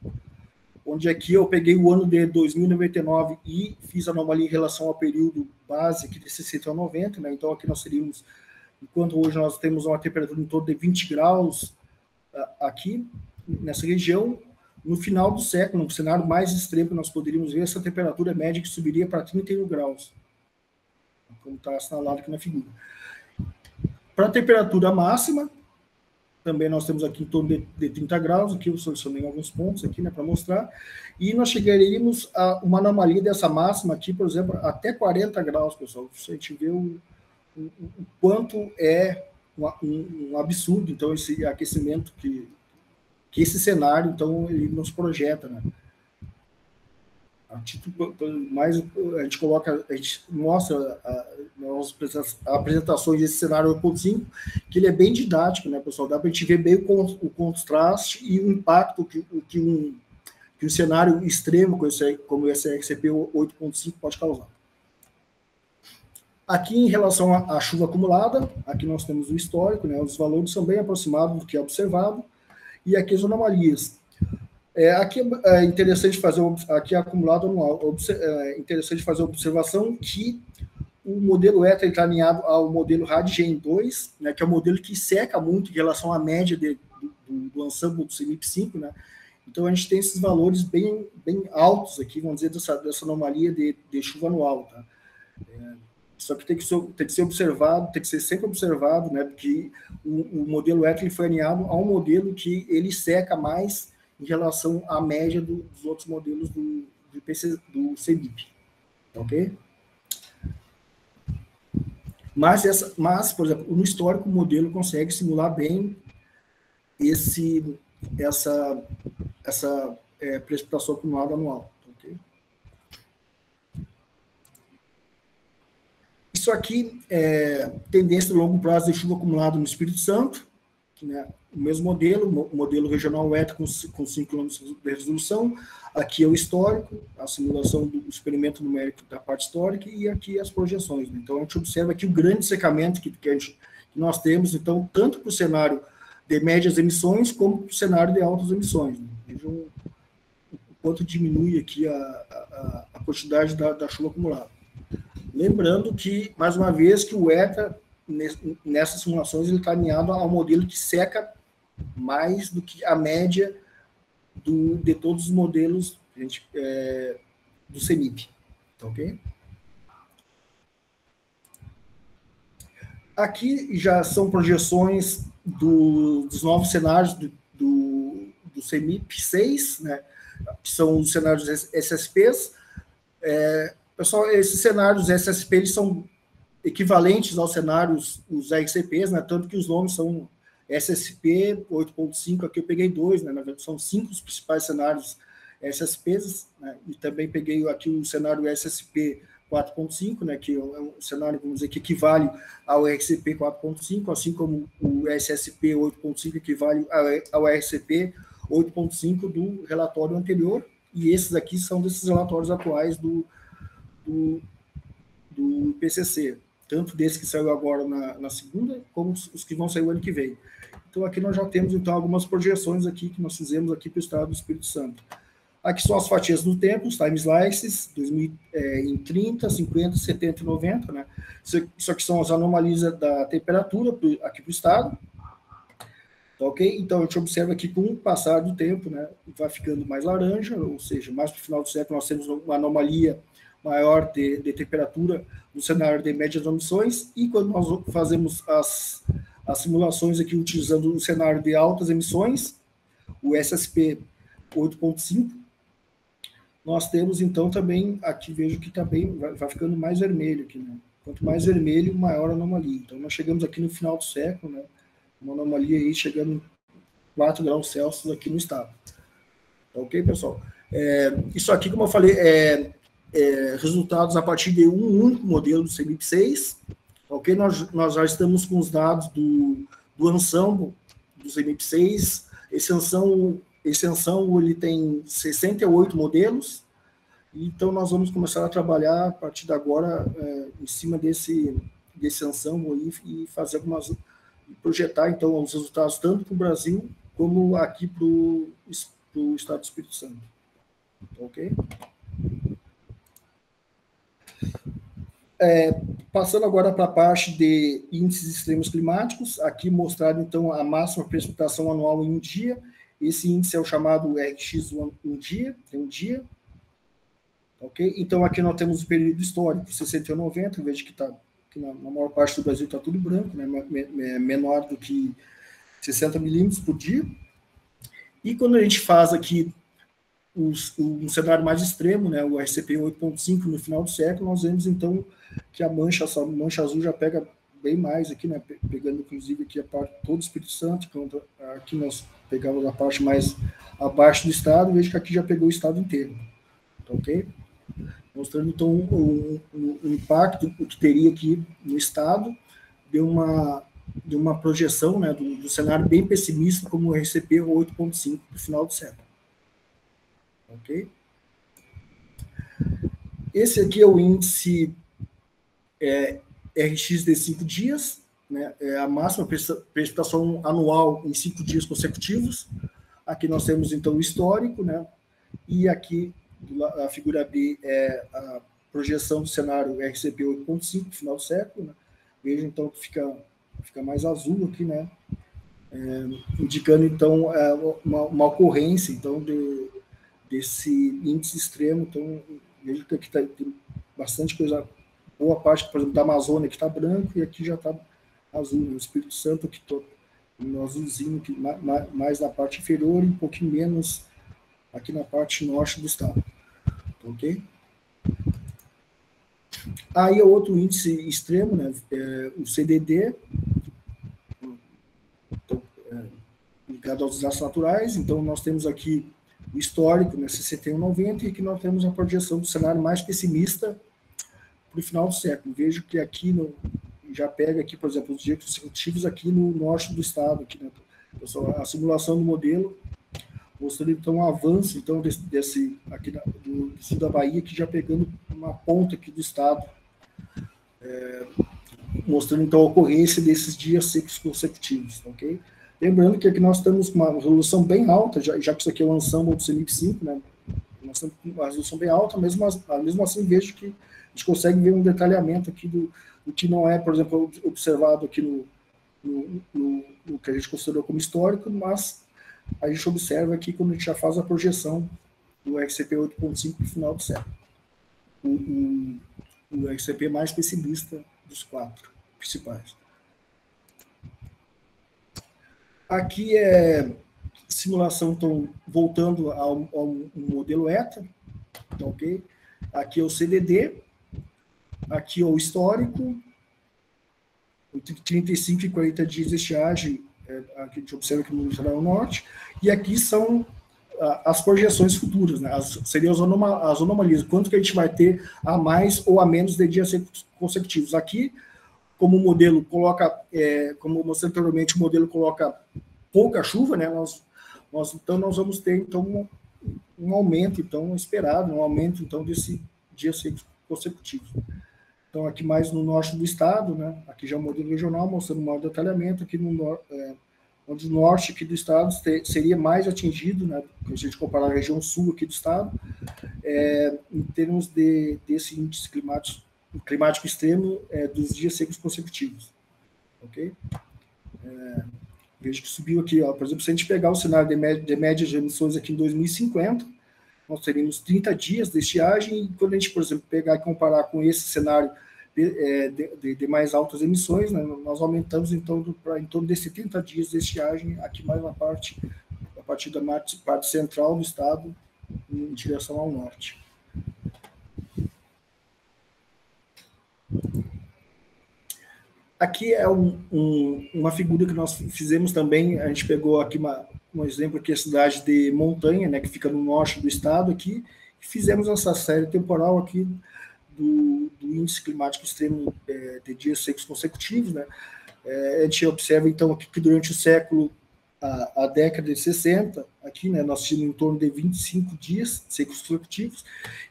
onde aqui eu peguei o ano de 2099 e fiz a anomalia em relação ao período base aqui de 60 a 90, né? Então aqui nós teríamos, enquanto hoje nós temos uma temperatura em torno de 20 graus aqui, nessa região, no final do século, no cenário mais extremo, nós poderíamos ver essa temperatura média que subiria para 31 graus, como está assinalado aqui na figura. Para a temperatura máxima, também nós temos aqui em torno de 30 graus, aqui eu selecionei alguns pontos aqui, né, para mostrar, e nós chegaríamos a uma anomalia dessa máxima aqui, por exemplo, até 40 graus, pessoal. A gente vê o quanto é um absurdo, então, esse aquecimento que esse cenário, então, ele nos projeta, né? A gente coloca, a gente mostra nas apresentações desse cenário 8.5, que ele é bem didático, né, pessoal? Dá para a gente ver bem o contraste e o impacto que um cenário extremo como esse RCP 8.5 pode causar. Aqui, em relação à chuva acumulada, aqui nós temos o histórico, né? Os valores são bem aproximados do que é observado, e aqui as anomalias. Aqui é interessante fazer, aqui é acumulado anual, é interessante fazer a observação que o modelo ETA está alinhado ao modelo RADGEN 2, né, que é o modelo que seca muito em relação à média do ensemble do CMIP5, né? Então a gente tem esses valores bem altos aqui, vamos dizer, dessa anomalia de chuva anual, tá? Só que tem que ser observado, tem que ser sempre observado, né, porque o modelo ETA ele foi alinhado a um modelo que ele seca mais em relação à média dos outros modelos do CMIP, ok? Mas, por exemplo, no histórico, o modelo consegue simular bem essa precipitação acumulada anual, ok? Isso aqui é tendência de longo prazo de chuva acumulada no Espírito Santo, né? o mesmo modelo, o modelo regional ETA com 5 km de resolução. Aqui é o histórico, a simulação do experimento numérico da parte histórica, e aqui as projeções. Então, a gente observa aqui o grande secamento que nós temos, então, tanto para o cenário de médias emissões, como para o cenário de altas emissões. Vejam o quanto diminui aqui a quantidade da chuva acumulada. Lembrando que, mais uma vez, que o ETA, nessas simulações, ele está alinhado ao modelo que seca mais do que a média de todos os modelos do CEMIP. Tá, ok? Aqui já são projeções dos novos cenários do CEMIP 6, né, que são os cenários SSPs. Pessoal, esses cenários SSP eles são equivalentes aos cenários, os RCPs, né, tanto que os nomes são SSP 8.5, aqui eu peguei 2, né, na verdade são 5 os principais cenários SSPs, né, e também peguei aqui o cenário SSP 4.5, né, que é um cenário, vamos dizer, que equivale ao RCP 4.5, assim como o SSP 8.5 equivale ao RCP 8.5 do relatório anterior, e esses aqui são desses relatórios atuais do IPCC, tanto desse que saiu agora na segunda, como os que vão sair o ano que vem. Então, aqui nós já temos, então, algumas projeções aqui que nós fizemos aqui para o estado do Espírito Santo. Aqui são as fatias do tempo, os time slices, em 30, 50, 70 e 90, né? Isso aqui são as anomalias da temperatura aqui para o estado. Tá, ok? Então, a gente observa aqui, com o passar do tempo, né, vai ficando mais laranja, ou seja, mais para o final do século nós temos uma anomalia maior de temperatura no cenário de médias emissões, e quando nós fazemos as simulações aqui utilizando o cenário de altas emissões, o SSP 8.5, nós temos então também, aqui vejo que também vai ficando mais vermelho aqui, né? Quanto mais vermelho, maior a anomalia. Então nós chegamos aqui no final do século, né? Uma anomalia aí chegando em 4 graus Celsius aqui no estado. Tá, ok, pessoal? Isso aqui, como eu falei, resultados a partir de um único modelo do CEMIP 6. Ok? Nós já estamos com os dados do ANSAMBO, do CEMIP 6. Esse ANSAMBO ele tem 68 modelos, então nós vamos começar a trabalhar a partir de agora em cima desse ANSAMBO aí, e fazer projetar então os resultados tanto para o Brasil como aqui para o estado do Espírito Santo. Ok? Passando agora para a parte de índices extremos climáticos, aqui mostrado então a máxima precipitação anual em um dia. Esse índice é o chamado RX um dia, tem um dia. Ok? Então aqui nós temos o período histórico, 60 e 90, veja que na maior parte do Brasil está tudo branco, né, menor do que 60 milímetros por dia. E quando a gente faz aqui um cenário mais extremo, né, o RCP 8.5 no final do século, nós vemos então que essa mancha azul já pega bem mais aqui, né, pegando inclusive aqui a parte todo o Espírito Santo, quando aqui nós pegamos a parte mais abaixo do estado, veja que aqui já pegou o estado inteiro. Tá, ok? Mostrando então o impacto que teria aqui no estado de uma projeção, né, do cenário bem pessimista como o RCP 8.5 no final do século. Ok? Esse aqui é o índice RX de 5 dias, né, a máxima precipitação anual em 5 dias consecutivos. Aqui nós temos então o histórico, né, e aqui a figura B é a projeção do cenário RCP 8.5 no final do século, né. Veja então que fica mais azul aqui, né, indicando então uma ocorrência então desse índice extremo. Então veja que aqui tem bastante coisa, boa parte, por exemplo, da Amazônia que está branco, e aqui já está azul, né? O Espírito Santo aqui todo no azulzinho, aqui, mais na parte inferior, e um pouquinho menos aqui na parte norte do estado. Ok? Aí é outro índice extremo, né? O CDD, ligado aos desastres naturais. Então nós temos aqui o histórico, né, 61,90, e aqui nós temos a projeção do cenário mais pessimista para o final do século. Vejo que aqui já pega aqui, por exemplo, os dias consecutivos aqui no norte do estado, aqui, né, pessoal, a simulação do modelo, mostrando então um avanço então aqui do sul da Bahia, que já pegando uma ponta aqui do estado, mostrando então a ocorrência desses dias secos consecutivos, ok? Lembrando que aqui nós temos uma resolução bem alta, já que isso aqui é um ensemble do CENIP 5, né? Nós temos uma resolução bem alta, mesmo assim vejo que a gente consegue ver um detalhamento aqui do que não é, por exemplo, observado aqui no que a gente considerou como histórico, mas a gente observa aqui quando a gente já faz a projeção do RCP 8.5 para o final do século. O RCP mais pessimista dos 4 principais. Aqui é simulação, então, voltando ao modelo ETA, ok? Aqui é o CDD, aqui é o histórico, entre 35 e 40 dias de estiagem, aqui a gente observa aqui no litoral norte, e aqui são as projeções futuras, né? Seriam as anomalias, quanto que a gente vai ter a mais ou a menos de dias consecutivos. Aqui, como o modelo coloca, como eu mostrei anteriormente, o modelo coloca pouca chuva, né? Nós vamos ter então um aumento então esperado, um aumento então desse dia consecutivo. Então aqui mais no norte do estado, né? Aqui já é o modelo regional mostrando um maior detalhamento aqui onde o norte aqui do estado seria mais atingido, né? Se a gente comparar a região sul aqui do estado, em termos desse índice climático extremo dos dias secos consecutivos, ok? Veja que subiu aqui, ó, por exemplo, se a gente pegar o cenário de média de emissões aqui em 2050, nós teríamos 30 dias de estiagem, e quando a gente, por exemplo, pegar e comparar com esse cenário de mais altas emissões, né, nós aumentamos então para em torno de 70 dias de estiagem, aqui mais a partir da parte central do estado, em direção ao norte. Aqui é uma figura que nós fizemos também, a gente pegou aqui um exemplo aqui, a cidade de Montanha, né, que fica no norte do estado aqui, e fizemos essa série temporal aqui do índice climático extremo de dias secos consecutivos, né. A gente observa então aqui que durante o século, a década de 60, aqui, né, nós tínhamos em torno de 25 dias secos consecutivos,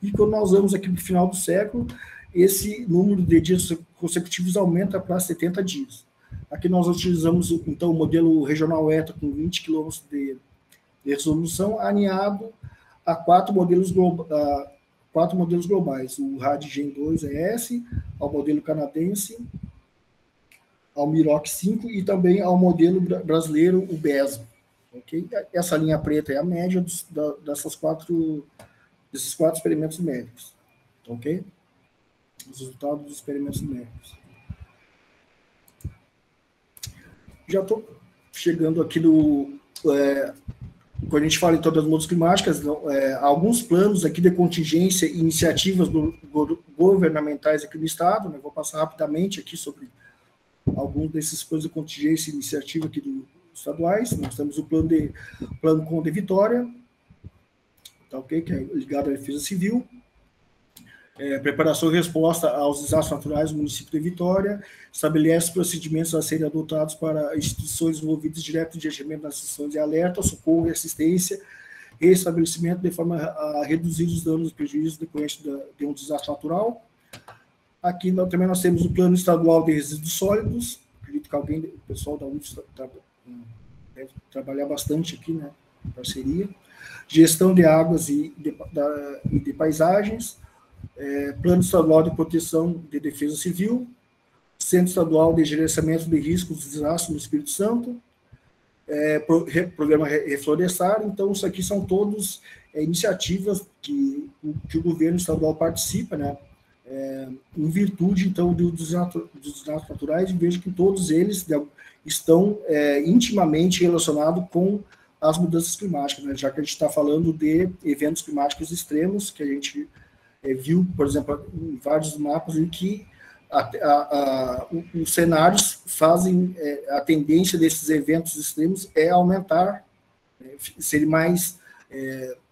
e quando nós vamos aqui no final do século, esse número de dias consecutivos aumenta para 70 dias. Aqui nós utilizamos, então, o modelo regional ETA com 20 km de resolução, alinhado a 4 modelos globais, o RAD-GEM 2ES, ao modelo canadense, ao MIROC 5 e também ao modelo brasileiro, o BESA. Okay? Essa linha preta é a média desses quatro experimentos médicos. Ok? Os resultados dos experimentos médicos. Já estou chegando aqui quando a gente fala então das mudanças climáticas, alguns planos aqui de contingência e iniciativas governamentais aqui no estado, né? Vou passar rapidamente aqui sobre alguns desses planos de contingência e iniciativa aqui estaduais. Nós temos o plano Conde Vitória, tá, okay? Que é ligado à defesa civil. Preparação e resposta aos desastres naturais do município de Vitória, estabelece procedimentos a serem adotados para instituições envolvidas direto em dirigimento das situações de alerta, socorro e assistência, e estabelecimento de forma a reduzir os danos e prejuízos decorrentes de um desastre natural. Aqui também nós temos o Plano Estadual de Resíduos Sólidos, acredito que o pessoal da UFS deve trabalhar bastante aqui, né, em parceria. Gestão de águas e de paisagens, Plano Estadual de Proteção de Defesa Civil, Centro Estadual de Gerenciamento de Riscos de Desastres no Espírito Santo, Programa Reflorestar. Então, isso aqui são todos iniciativas que o governo estadual participa, né, em virtude, então, dos desastres naturais, e vejo que todos eles estão intimamente relacionados com as mudanças climáticas, né, já que a gente está falando de eventos climáticos extremos, que a gente viu, por exemplo, em vários mapas em que os cenários fazem, a tendência desses eventos extremos é aumentar, serem mais,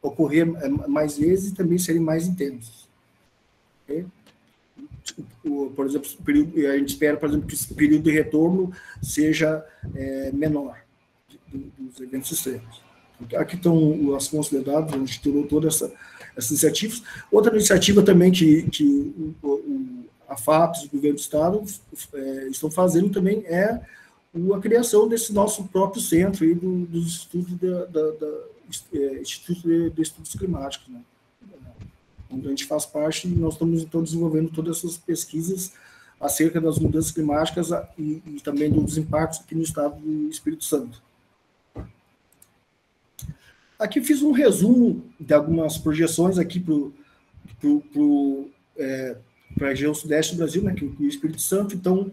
ocorrer mais vezes e também serem mais intensos. Okay? Por exemplo, a gente espera, por exemplo, que esse período de retorno seja menor dos eventos extremos. Aqui estão as fontes de dados, a gente tirou todas essas iniciativas. Outra iniciativa também que a FAPES e o governo do Estado estão fazendo também é a criação desse nosso próprio centro aí dos estudos Instituto de Estudos Climáticos, né? Onde a gente faz parte, e nós estamos então desenvolvendo todas essas pesquisas acerca das mudanças climáticas e também dos impactos aqui no estado do Espírito Santo. Aqui fiz um resumo de algumas projeções aqui para a região sudeste do Brasil, né, que é o Espírito Santo. Então,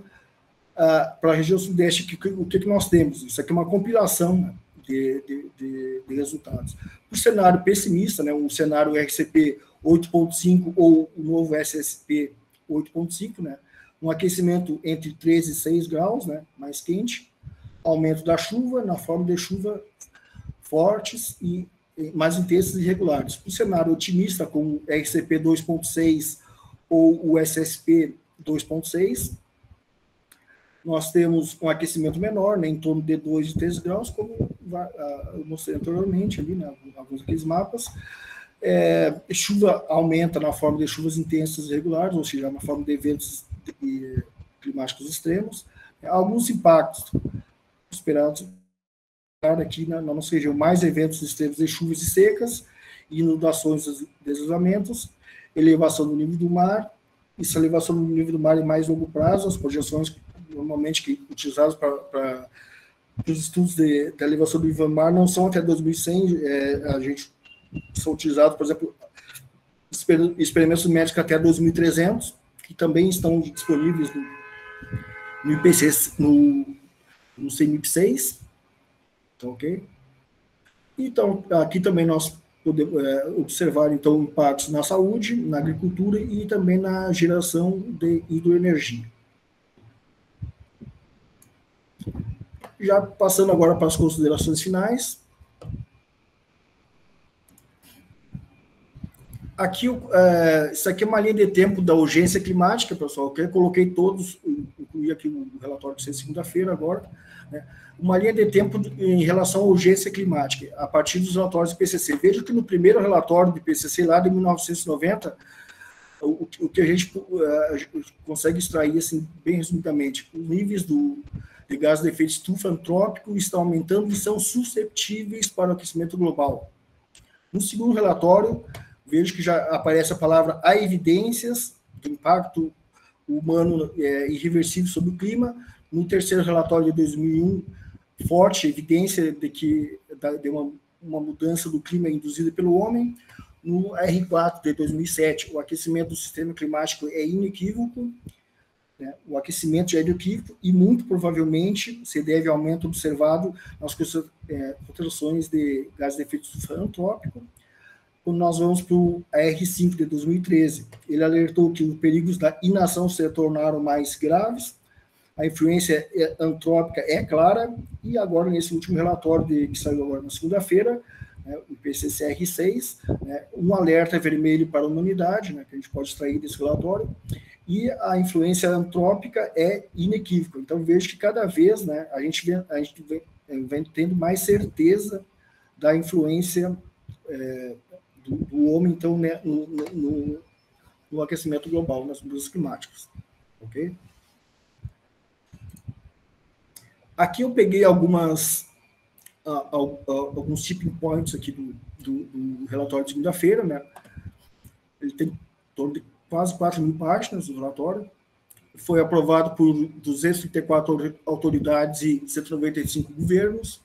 para a região sudeste, o que nós temos? Isso aqui é uma compilação, né, de resultados. O cenário pessimista, né, um cenário RCP 8.5 ou o novo SSP 8.5, né, um aquecimento entre 13 e 6 graus, né, mais quente, aumento da chuva, na forma de chuva fortes e mais intensas e regulares. O cenário otimista, com o RCP 2.6 ou o SSP 2.6, nós temos um aquecimento menor, né, em torno de 2 e 3 graus, como eu mostrei anteriormente, ali, né, alguns daqueles mapas. Chuva aumenta na forma de chuvas intensas e regulares, ou seja, na forma de eventos climáticos extremos. Alguns impactos esperados aqui na nossa região, mais eventos extremos de chuvas e secas, inundações e deslizamentos, elevação do nível do mar. Essa elevação do nível do mar em mais longo prazo, as projeções normalmente utilizadas para os estudos de elevação do nível do mar não são até 2100, são utilizados, por exemplo, experimentos médicos até 2300, que também estão disponíveis no IPC, no CMIP6, então, ok? Então, aqui também nós podemos observar, então, impactos na saúde, na agricultura e também na geração de hidroenergia. Já passando agora para as considerações finais. Aqui, isso aqui é uma linha de tempo da urgência climática, pessoal. Eu coloquei todos, incluí aqui o relatório de segunda-feira agora, né? Uma linha de tempo em relação à urgência climática, a partir dos relatórios do IPCC. Veja que no primeiro relatório do IPCC, lá de 1990, o que a gente consegue extrair, assim, bem resumidamente, os níveis de gases de efeito estufa antrópico estão aumentando e são susceptíveis para o aquecimento global. No segundo relatório, vejo que já aparece a palavra há evidências do impacto humano irreversível sobre o clima. No terceiro relatório de 2001, forte evidência de uma mudança do clima induzida pelo homem. No R4 de 2007, o aquecimento do sistema climático é inequívoco, né? O aquecimento já é inequívoco e muito provavelmente se deve ao aumento observado nas concentrações de gases de efeito estufa antrópico. Quando nós vamos para o R5 de 2013, ele alertou que os perigos da inação se tornaram mais graves, a influência antrópica é clara, e agora, nesse último relatório que saiu agora na segunda-feira, né, o IPCC R6, né, um alerta vermelho para a humanidade, né, que a gente pode extrair desse relatório, e a influência antrópica é inequívoca. Então, vejo que cada vez, né, a gente vem tendo mais certeza da influência do homem, então, né, no aquecimento global, nas mudanças climáticas. Ok? Aqui eu peguei alguns tipping points aqui do relatório de segunda-feira, né? Ele tem em torno de quase 4.000 páginas, o relatório. Foi aprovado por 234 autoridades e 195 governos.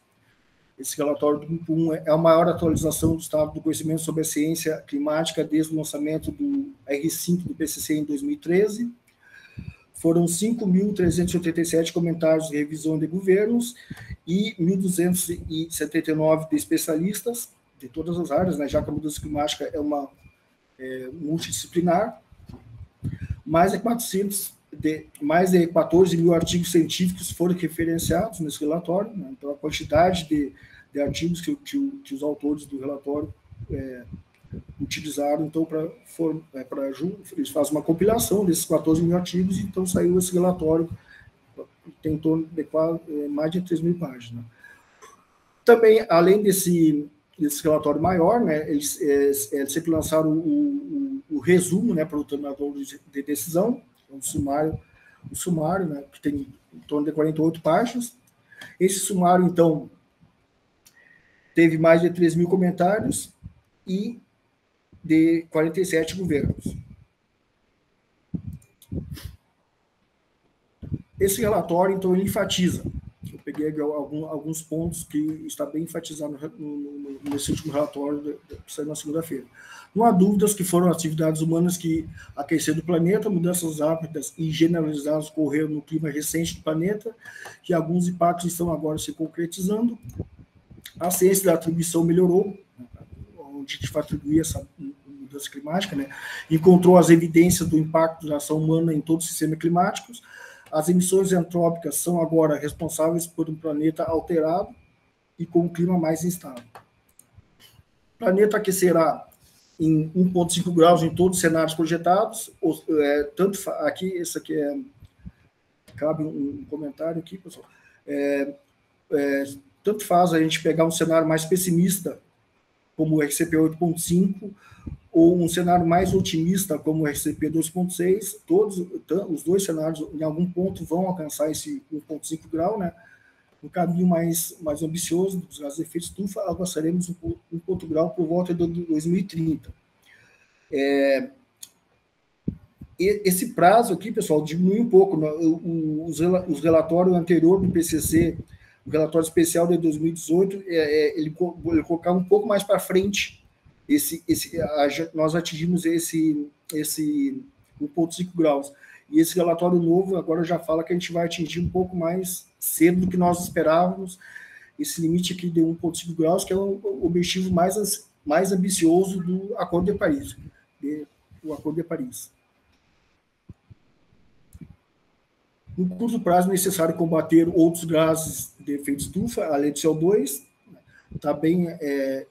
Esse relatório do Grupo 1 é a maior atualização do estado do conhecimento sobre a ciência climática desde o lançamento do R5 do IPCC em 2013. Foram 5.387 comentários de revisão de governos e 1.279 de especialistas de todas as áreas, né, já que a mudança climática é uma multidisciplinar. Mais de 14 mil artigos científicos foram referenciados nesse relatório, né, então a quantidade de artigos que os autores do relatório utilizaram, então, eles fazem uma compilação desses 14 mil artigos, e então saiu esse relatório, que tem em torno de mais de 3.000 páginas. Também, além desse relatório maior, né, eles sempre lançaram o resumo, né, para o tomador de decisão, o sumário, né, que tem em torno de 48 páginas. Esse sumário, então, teve mais de 3 mil comentários e de 47 governos. Esse relatório, então, ele enfatiza. Eu peguei alguns pontos que está bem enfatizado nesse último relatório que saiu na segunda-feira. Não há dúvidas que foram atividades humanas que aqueceram o planeta, mudanças rápidas e generalizadas ocorreram no clima recente do planeta, que alguns impactos estão agora se concretizando. A ciência da atribuição melhorou, onde a gente vai atribuir essa mudança climática, né? Encontrou as evidências do impacto da ação humana em todo o sistema climático. As emissões antrópicas são agora responsáveis por um planeta alterado e com um clima mais instável. O planeta aquecerá em 1,5 graus em todos os cenários projetados. Tanto aqui, esse aqui cabe um comentário aqui, pessoal. Tanto faz a gente pegar um cenário mais pessimista, como o RCP 8.5, ou um cenário mais otimista, como o RCP 2.6, os dois cenários, em algum ponto, vão alcançar esse 1,5 grau, né? No caminho mais ambicioso dos gases de efeito estufa, alcançaremos 1,5 grau por volta de 2030. Esse prazo aqui, pessoal, diminui um pouco. Os relatórios anteriores do IPCC, o relatório especial de 2018, ele colocava um pouco mais para frente. Nós atingimos esse 1,5 graus. E esse relatório novo agora já fala que a gente vai atingir um pouco mais cedo do que nós esperávamos, esse limite aqui de 1,5 graus, que é o objetivo mais ambicioso do Acordo de Paris. No curto prazo, é necessário combater outros gases de efeito estufa, além do CO2. Está bem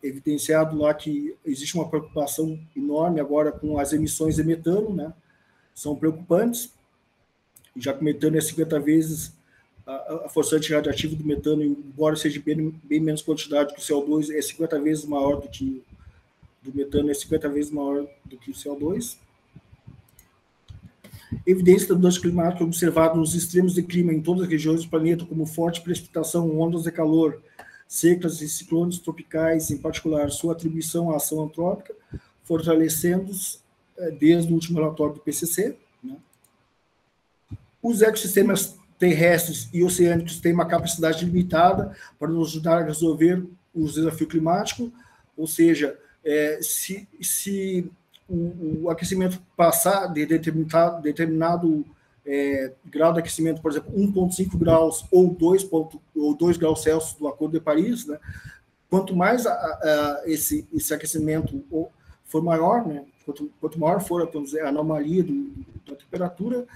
evidenciado lá que existe uma preocupação enorme agora com as emissões de metano, né? São preocupantes, já que o metano é 50 vezes a forçante radiativa do metano, embora seja bem menos quantidade que o CO2, é 50 vezes maior do que do metano, é 50 vezes maior do que o CO2. Evidência da mudança climática observada nos extremos de clima em todas as regiões do planeta, como forte precipitação, ondas de calor, secas e ciclones tropicais, em particular, sua atribuição à ação antrópica, fortalecendo-os desde o último relatório do IPCC. Né? Os ecossistemas terrestres e oceânicos têm uma capacidade limitada para nos ajudar a resolver os desafios climáticos, ou seja, se o aquecimento passar de determinado grau de aquecimento, por exemplo, 1,5 graus ou 2 graus Celsius do Acordo de Paris, né? Quanto mais esse aquecimento for maior, né? Quanto maior for a anomalia da temperatura,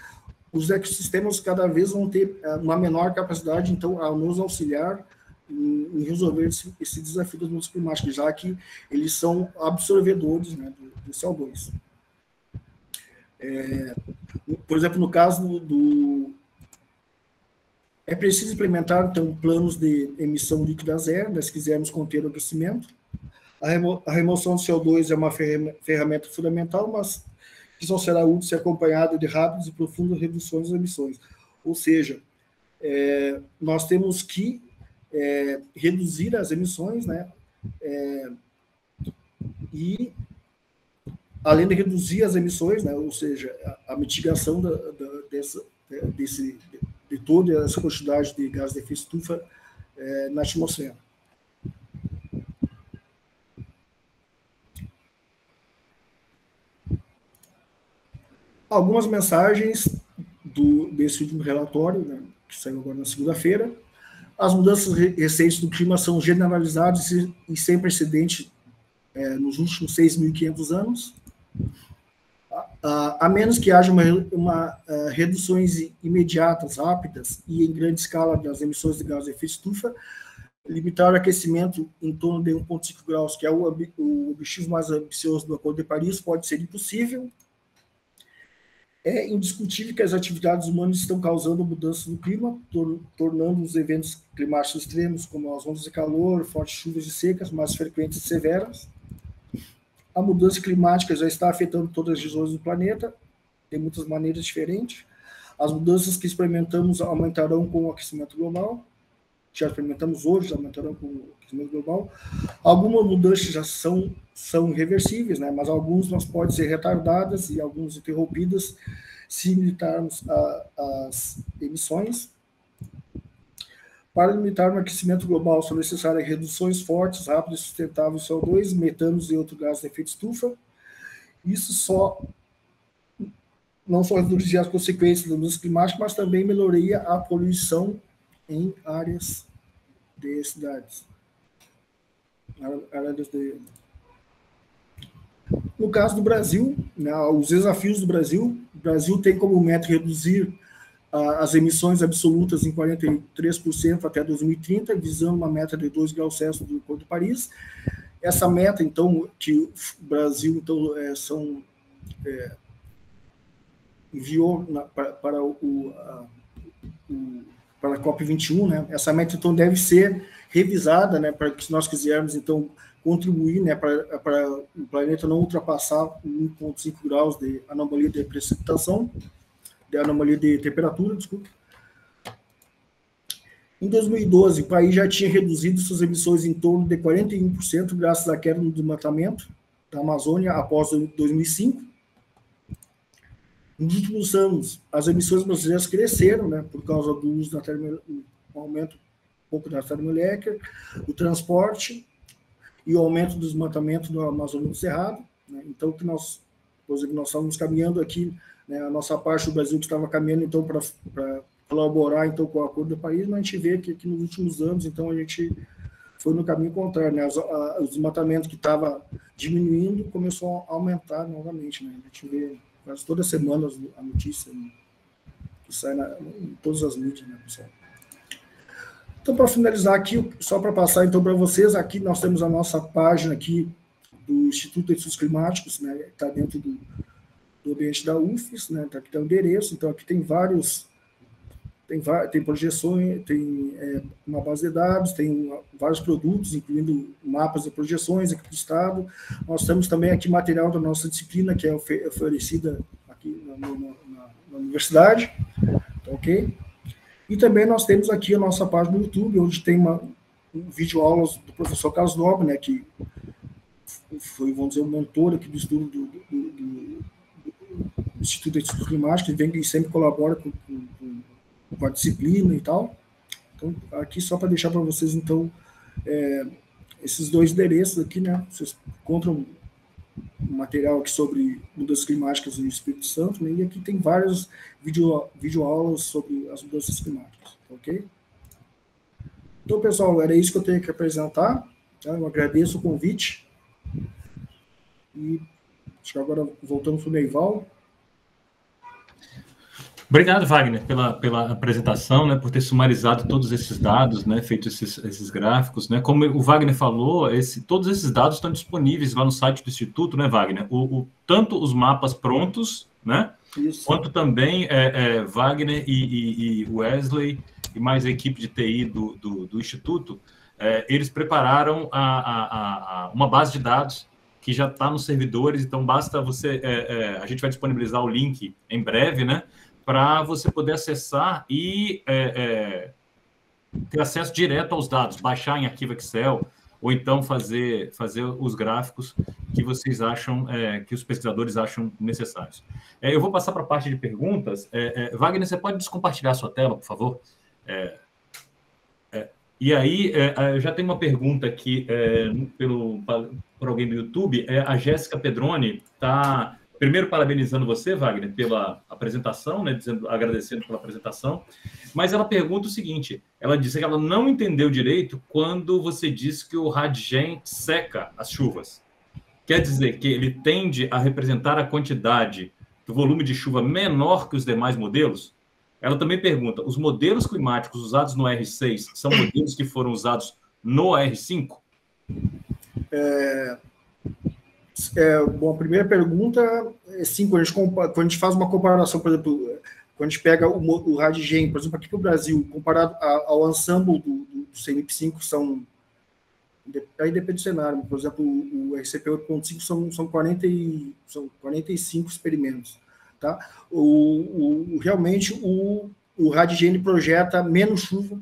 os ecossistemas cada vez vão ter uma menor capacidade, então, a nos auxiliar em resolver esse desafio das mudanças climáticas, já que eles são absorvedores, né, do CO2. Por exemplo, no caso é preciso implementar, então, planos de emissão líquida zero, né, se quisermos conter o aquecimento. A remoção do CO2 é uma ferramenta fundamental, mas que só será útil se acompanhado de rápidas e profundas reduções das emissões. Ou seja, nós temos que reduzir as emissões, né, e além de reduzir as emissões, né, ou seja, a mitigação de toda essa quantidade de gás de efeito estufa na atmosfera. Algumas mensagens desse último relatório, né, que saiu agora na segunda-feira. As mudanças recentes do clima são generalizadas e sem precedente nos últimos 6.500 anos. A menos que haja reduções imediatas, rápidas e em grande escala das emissões de gás de efeito estufa, limitar o aquecimento em torno de 1,5 graus, que é o objetivo mais ambicioso do Acordo de Paris, pode ser impossível. É indiscutível que as atividades humanas estão causando mudanças no clima, tornando os eventos climáticos extremos, como as ondas de calor, fortes chuvas e secas, mais frequentes e severas. A mudança climática já está afetando todas as regiões do planeta, de muitas maneiras diferentes. As mudanças que experimentamos aumentarão com o aquecimento global. Já experimentamos hoje, aumentarão com o aquecimento global. Algumas mudanças já são irreversíveis, né? Mas algumas podem ser retardadas e algumas interrompidas se limitarmos às emissões. Para limitar o aquecimento global, são necessárias reduções fortes, rápidas e sustentáveis de CO2, metanos e outros gases de efeito estufa. Isso não só reduzir as consequências da mudança climática, mas também melhoraria a poluição em áreas de cidades. No caso do Brasil, né, os desafios do Brasil, o Brasil tem como meta reduzir as emissões absolutas em 43% até 2030, visando uma meta de 2 graus Celsius do Acordo de Paris. Essa meta, então, que o Brasil enviou para a COP21, né? Essa meta, então, deve ser revisada, né, para que, se nós quisermos, então, contribuir, né, para o planeta não ultrapassar 1,5 graus de anomalia de precipitação, de anomalia de temperatura, desculpa. Em 2012, o país já tinha reduzido suas emissões em torno de 41%, graças à queda no desmatamento da Amazônia após 2005. Nos últimos anos, as emissões brasileiras cresceram, né, por causa do uso da aumento um pouco da termoelétrica, o transporte e o aumento do desmatamento do Amazônia do Cerrado, né. Então, nós estávamos caminhando aqui, né, a nossa parte do Brasil que estava caminhando, então, para colaborar, então, com o Acordo de Paris, mas a gente vê que nos últimos anos, então, a gente foi no caminho contrário, né, o desmatamento que estava diminuindo começou a aumentar novamente, né, a gente vê quase toda semana a notícia, né, que sai em todas as mídias, né, pessoal. Então, para finalizar aqui, só para passar, então, para vocês, aqui nós temos a nossa página aqui do Instituto de Estudos Climáticos, né, está dentro do ambiente da UFES, né, aqui tem o endereço, então aqui tem tem projeções, tem uma base de dados, tem vários produtos, incluindo mapas de projeções aqui do Estado. Nós temos também aqui material da nossa disciplina, que é oferecida aqui na universidade, ok? E também nós temos aqui a nossa página no YouTube, onde tem um vídeo aulas do professor Carlos Nobre, né, que foi, vamos dizer, um mentor aqui do estudo do Instituto de Estudos Climáticos, que sempre colabora com a disciplina e tal. Então, aqui só para deixar para vocês, então, esses dois endereços aqui, né, vocês encontram um material aqui sobre mudanças climáticas no Espírito Santo, né, e aqui tem várias videoaulas sobre as mudanças climáticas, ok? Então, pessoal, era isso que eu tenho que apresentar, tá? Eu agradeço o convite, e acho que agora voltamos para o Neival. Obrigado, Wagner, pela apresentação, né, por ter sumarizado todos esses dados, né, feito esses gráficos, né. Como o Wagner falou, todos esses dados estão disponíveis lá no site do Instituto, né, Wagner? Tanto os mapas prontos, né, isso, quanto também Wagner e Wesley e mais a equipe de TI do Instituto, eles prepararam uma base de dados que já está nos servidores, então basta você... a gente vai disponibilizar o link em breve, né, para você poder acessar e ter acesso direto aos dados, baixar em arquivo Excel, ou então fazer os gráficos que vocês acham, que os pesquisadores acham necessários. Eu vou passar para a parte de perguntas. Wagner, você pode descompartilhar a sua tela, por favor? E aí, eu já tenho uma pergunta aqui por alguém do YouTube. A Jéssica Pedroni está... Primeiro, parabenizando você, Wagner, pela apresentação, né, agradecendo pela apresentação, mas ela pergunta o seguinte, ela disse que ela não entendeu direito quando você disse que o Radgen seca as chuvas. Quer dizer que ele tende a representar a quantidade do volume de chuva menor que os demais modelos? Ela também pergunta, os modelos climáticos usados no R6 são modelos que foram usados no R5? Bom, a primeira pergunta é sim, quando a gente faz uma comparação, por exemplo, quando a gente pega o Radigen, por exemplo, aqui no Brasil, comparado ao ensemble do CMIP5, aí depende do cenário, por exemplo, o RCP 8.5 são 45 experimentos, tá? Realmente, o Radigen projeta menos chuva,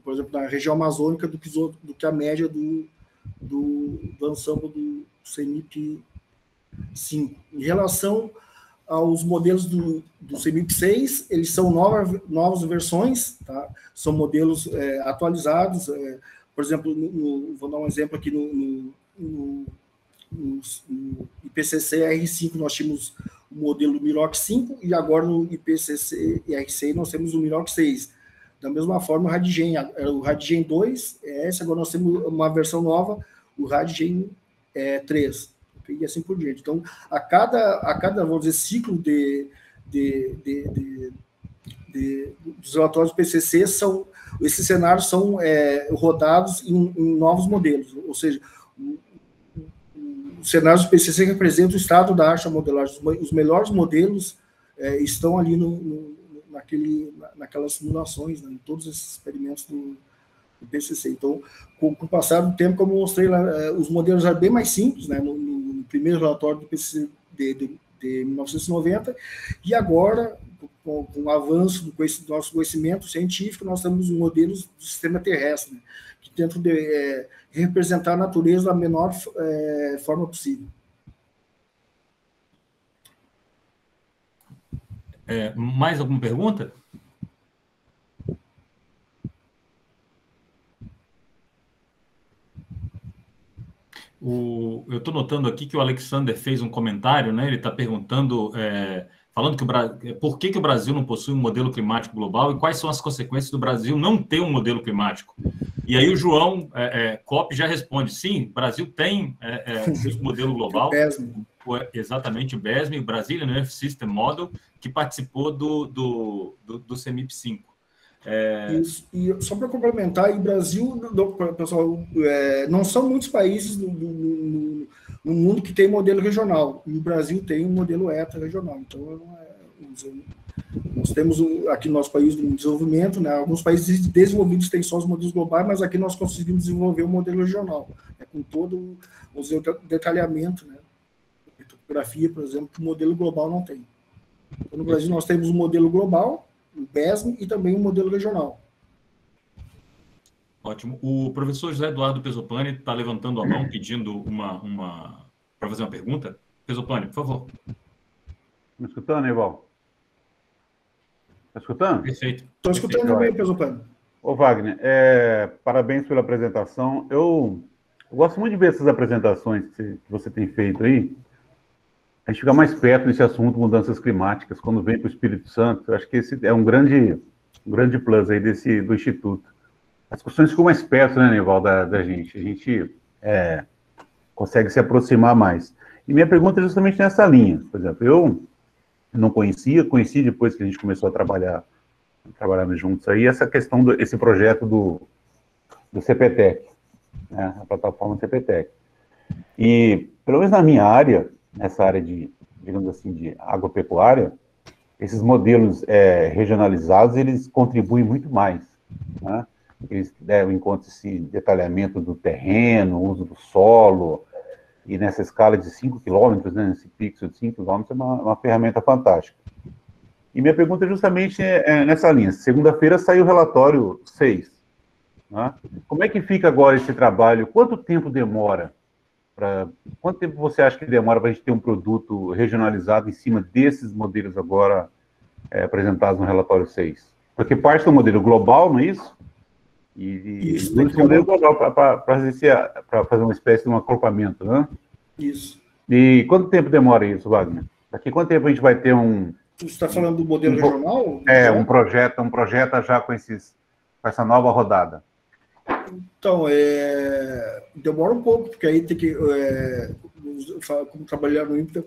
por exemplo, na região amazônica, do que a média do ensemble do CMIP 5. Em relação aos modelos do CMIP 6, eles são novas versões, tá? São modelos atualizados. Por exemplo, vou dar um exemplo aqui no IPCC R5, nós tínhamos o modelo Miroc 5, e agora no IPCC R6 nós temos o Miroc 6. Da mesma forma, o Radigen 2 é esse, agora nós temos uma versão nova, o Radigen 3, e assim por diante. Então, a cada vamos dizer, ciclo dos relatórios do PCC, esses cenários são rodados em novos modelos, ou seja, os cenários do PCC representam o estado da arte da modelagem. Os melhores modelos estão ali naquelas simulações, né, em todos esses experimentos do PCC. Então, com o passar do tempo, como eu mostrei lá, os modelos eram bem mais simples, né, no primeiro relatório do PCC de 1990, e agora, com o avanço do nosso conhecimento científico, nós temos modelos do sistema terrestre, né, que tentam representar a natureza da menor forma possível. Mais alguma pergunta? Eu estou notando aqui que o Alexander fez um comentário, né? Ele está perguntando, falando que por que o Brasil não possui um modelo climático global e quais são as consequências do Brasil não ter um modelo climático. E aí o João Kopp já responde, sim, o Brasil tem um modelo global, exatamente o BESM, o Brazilian Earth System Model, que participou do CMIP5. Isso. E só para complementar, o Brasil, pessoal, não são muitos países no mundo que tem modelo regional, e o Brasil tem um modelo regional. Então, nós temos aqui no nosso país um desenvolvimento, né? Alguns países desenvolvidos têm só os modelos globais, mas aqui nós conseguimos desenvolver um modelo regional, com todo o detalhamento, né? A topografia, por exemplo, que o modelo global não tem. Então, no Brasil nós temos um modelo global, o BESM, e também um modelo regional. Ótimo. O professor José Eduardo Pesopani está levantando a mão, pedindo para fazer uma pergunta. Pesopani, por favor. Me escutando, Eval? Está escutando? Perfeito. Estou escutando também, Pesopani. Ô, Wagner, parabéns pela apresentação. Eu gosto muito de ver essas apresentações que você tem feito aí. A gente fica mais perto desse assunto, mudanças climáticas, quando vem para o Espírito Santo. Eu acho que esse é um grande plus aí do Instituto. As discussões ficam mais perto, né, Neval, da gente. A gente consegue se aproximar mais. E minha pergunta é justamente nessa linha. Por exemplo, eu não conheci depois que a gente começou a trabalharmos juntos aí, essa questão esse projeto do CPTEC, né, a plataforma CPTEC. E, pelo menos na minha área, nessa área digamos assim, de agropecuária, esses modelos regionalizados, eles contribuem muito mais, né? Eles levam em conta esse detalhamento do terreno, uso do solo, e nessa escala de 5 quilômetros, né, nesse pixel de 5 quilômetros, é uma ferramenta fantástica. E minha pergunta é justamente nessa linha. Segunda-feira saiu o relatório 6. Né? Como é que fica agora esse trabalho? Quanto tempo demora? Quanto tempo você acha que demora para a gente ter um produto regionalizado em cima desses modelos agora apresentados no relatório 6? Porque parte do modelo global, não é isso? Isso, do modelo global para fazer uma espécie de um agrupamento, né? Isso. E quanto tempo demora isso, Wagner? Daqui quanto tempo a gente vai ter um... Você está falando do modelo regional? Um projeto já com essa nova rodada. Então, demora um pouco, porque aí tem que, como trabalhar no INPE,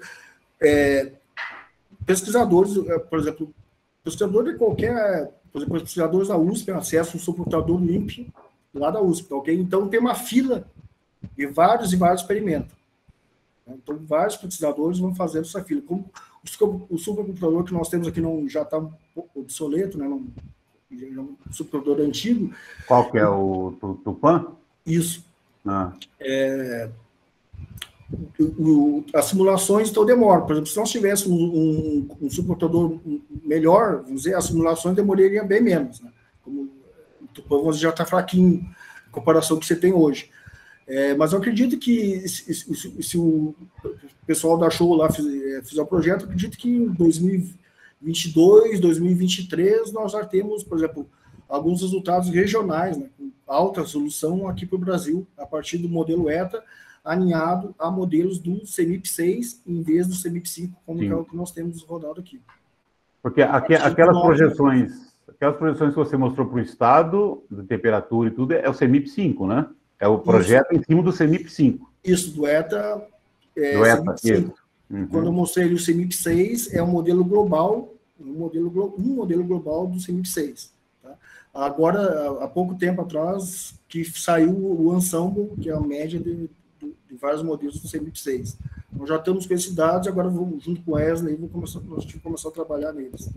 pesquisadores, por exemplo, pesquisador de qualquer, por exemplo, pesquisadores da USP acessam o seu computador no INPE lá da USP, ok? Então, tem uma fila de vários experimentos. Então, vários pesquisadores vão fazendo essa fila. Como o supercomputador que nós temos aqui não, já está obsoleto, né? Não, já é um supercomputador antigo. Qual que é o Tupan? Isso. As simulações, então, demoram. Por exemplo, se nós tivéssemos um supercomputador melhor, vamos dizer, as simulações demorariam bem menos, né? Como o Tupan já está fraquinho em comparação com o que você tem hoje. Mas eu acredito que se o pessoal da Show lá fizer o projeto, eu acredito que em 2022, 2023, nós já temos, por exemplo, alguns resultados regionais, né, com alta resolução aqui para o Brasil, a partir do modelo ETA, alinhado a modelos do CEMIP6, em vez do CEMIP5, como é o que nós temos rodado aqui. Porque aquelas projeções que você mostrou para o estado, de temperatura e tudo, é o CEMIP5, né? É o projeto em cima do CEMIP5. Isso, do ETA. Do ETA, isso. Quando eu mostrei o CEMIP6, é um modelo global, um modelo global do CEMIP6. Tá? Agora, há pouco tempo atrás, que saiu o Ensemble, que é a média de vários modelos do CEMIP6. Nós já estamos com esses dados, agora junto com o Wesley, nós vamos começar a trabalhar neles.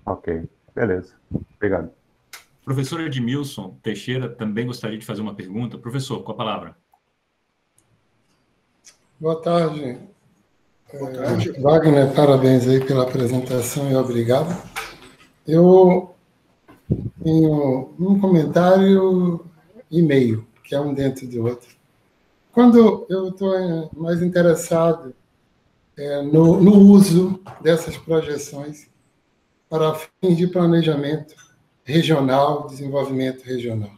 Ok, beleza. Obrigado. Professor Edmilson Teixeira também gostaria de fazer uma pergunta. Professor, com a palavra. Boa tarde. Boa tarde. Wagner, parabéns aí pela apresentação e obrigado. Eu tenho um comentário e meio, que é um dentro do outro. Quando eu estou mais interessado no uso dessas projeções para fins de planejamento regional, desenvolvimento regional.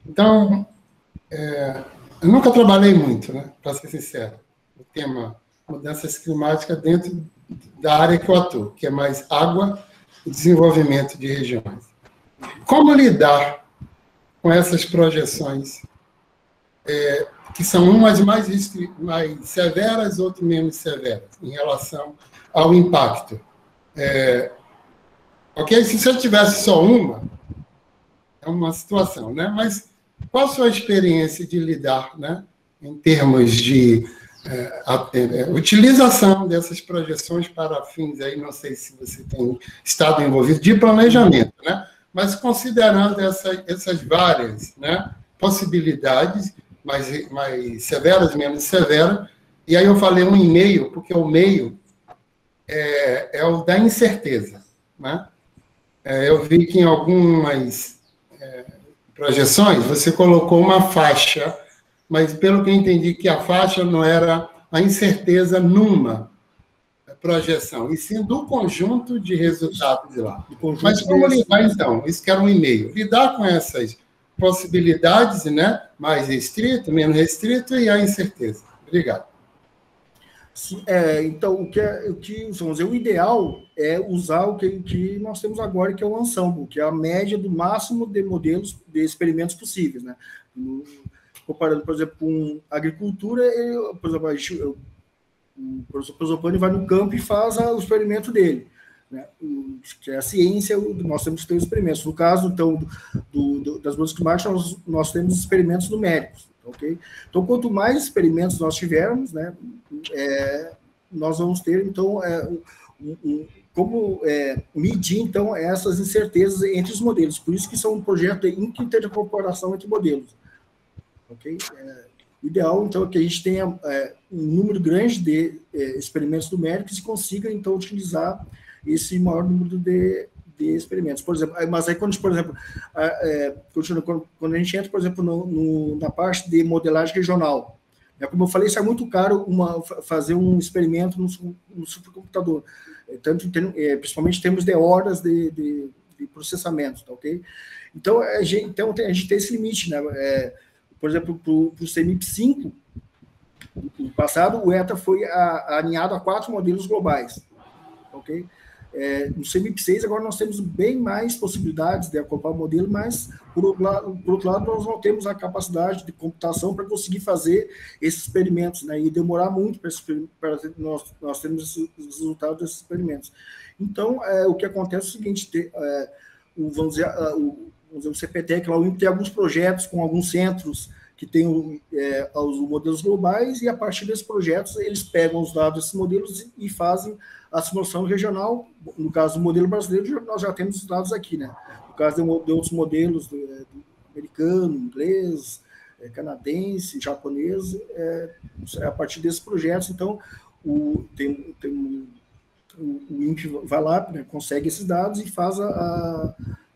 Então, eu nunca trabalhei muito, né, para ser sincero, o tema mudanças climáticas dentro da área que eu atuo, que é mais água e desenvolvimento de regiões. Como lidar com essas projeções, que são umas mais severas, outras menos severas, em relação ao impacto? Ok? Se eu tivesse só uma, é uma situação, né? Mas qual a sua experiência de lidar, né, em termos de utilização dessas projeções para fins, aí não sei se você tem estado envolvido, de planejamento, né? Mas considerando essas várias, né, possibilidades, mais severas, menos severas, e aí eu falei um e meio, porque o meio é o da incerteza, né? Eu vi que em algumas projeções você colocou uma faixa, mas pelo que eu entendi que a faixa não era a incerteza numa projeção, e sim do conjunto de resultados lá. Mas como lidar, então? Isso que era um e-mail. Lidar com essas possibilidades, né? Mais restrito, menos restrito, e a incerteza. Obrigado. Então, vamos dizer, o ideal é usar o que nós temos agora, que é o Ensemble, que é a média do máximo de modelos de experimentos possíveis, né? Comparando, por exemplo, com agricultura, por exemplo, o professor Prosopani vai no campo e faz o experimento dele, né? Que é a ciência, nós temos que ter os experimentos. No caso, então, das mudanças climáticas, nós temos experimentos numéricos. Okay? Então, quanto mais experimentos nós tivermos, né, nós vamos ter, então, como medir, então, essas incertezas entre os modelos. Por isso que são um projeto de intercooperação entre modelos. Okay? O ideal, então, é que a gente tenha um número grande de experimentos numéricos e consiga, então, utilizar esse maior número de experimentos, por exemplo. Mas aí, quando, por exemplo, quando a gente entra, por exemplo, na parte de modelagem regional, como eu falei, isso é muito caro fazer um experimento no supercomputador, principalmente em termos de horas de processamento, tá, ok? Então, a gente tem esse limite, né? Por exemplo, para o CEMIP5, no passado, o ETA foi alinhado a 4 modelos globais, ok? No CEMIP6, agora nós temos bem mais possibilidades de acoplar o modelo, mas, por outro lado, nós não temos a capacidade de computação para conseguir fazer esses experimentos, né, e demorar muito para nós termos os resultados desses experimentos. Então, o que acontece é o seguinte, vamos dizer, o CPTEC, lá, tem alguns projetos com alguns centros que tem os modelos globais, e a partir desses projetos eles pegam os dados desses modelos e fazem a simulação regional. No caso do modelo brasileiro, nós já temos os dados aqui, né? No caso de outros modelos, do americano, inglês, canadense, japonês, a partir desses projetos. Então, o INPE vai lá, né, consegue esses dados e faz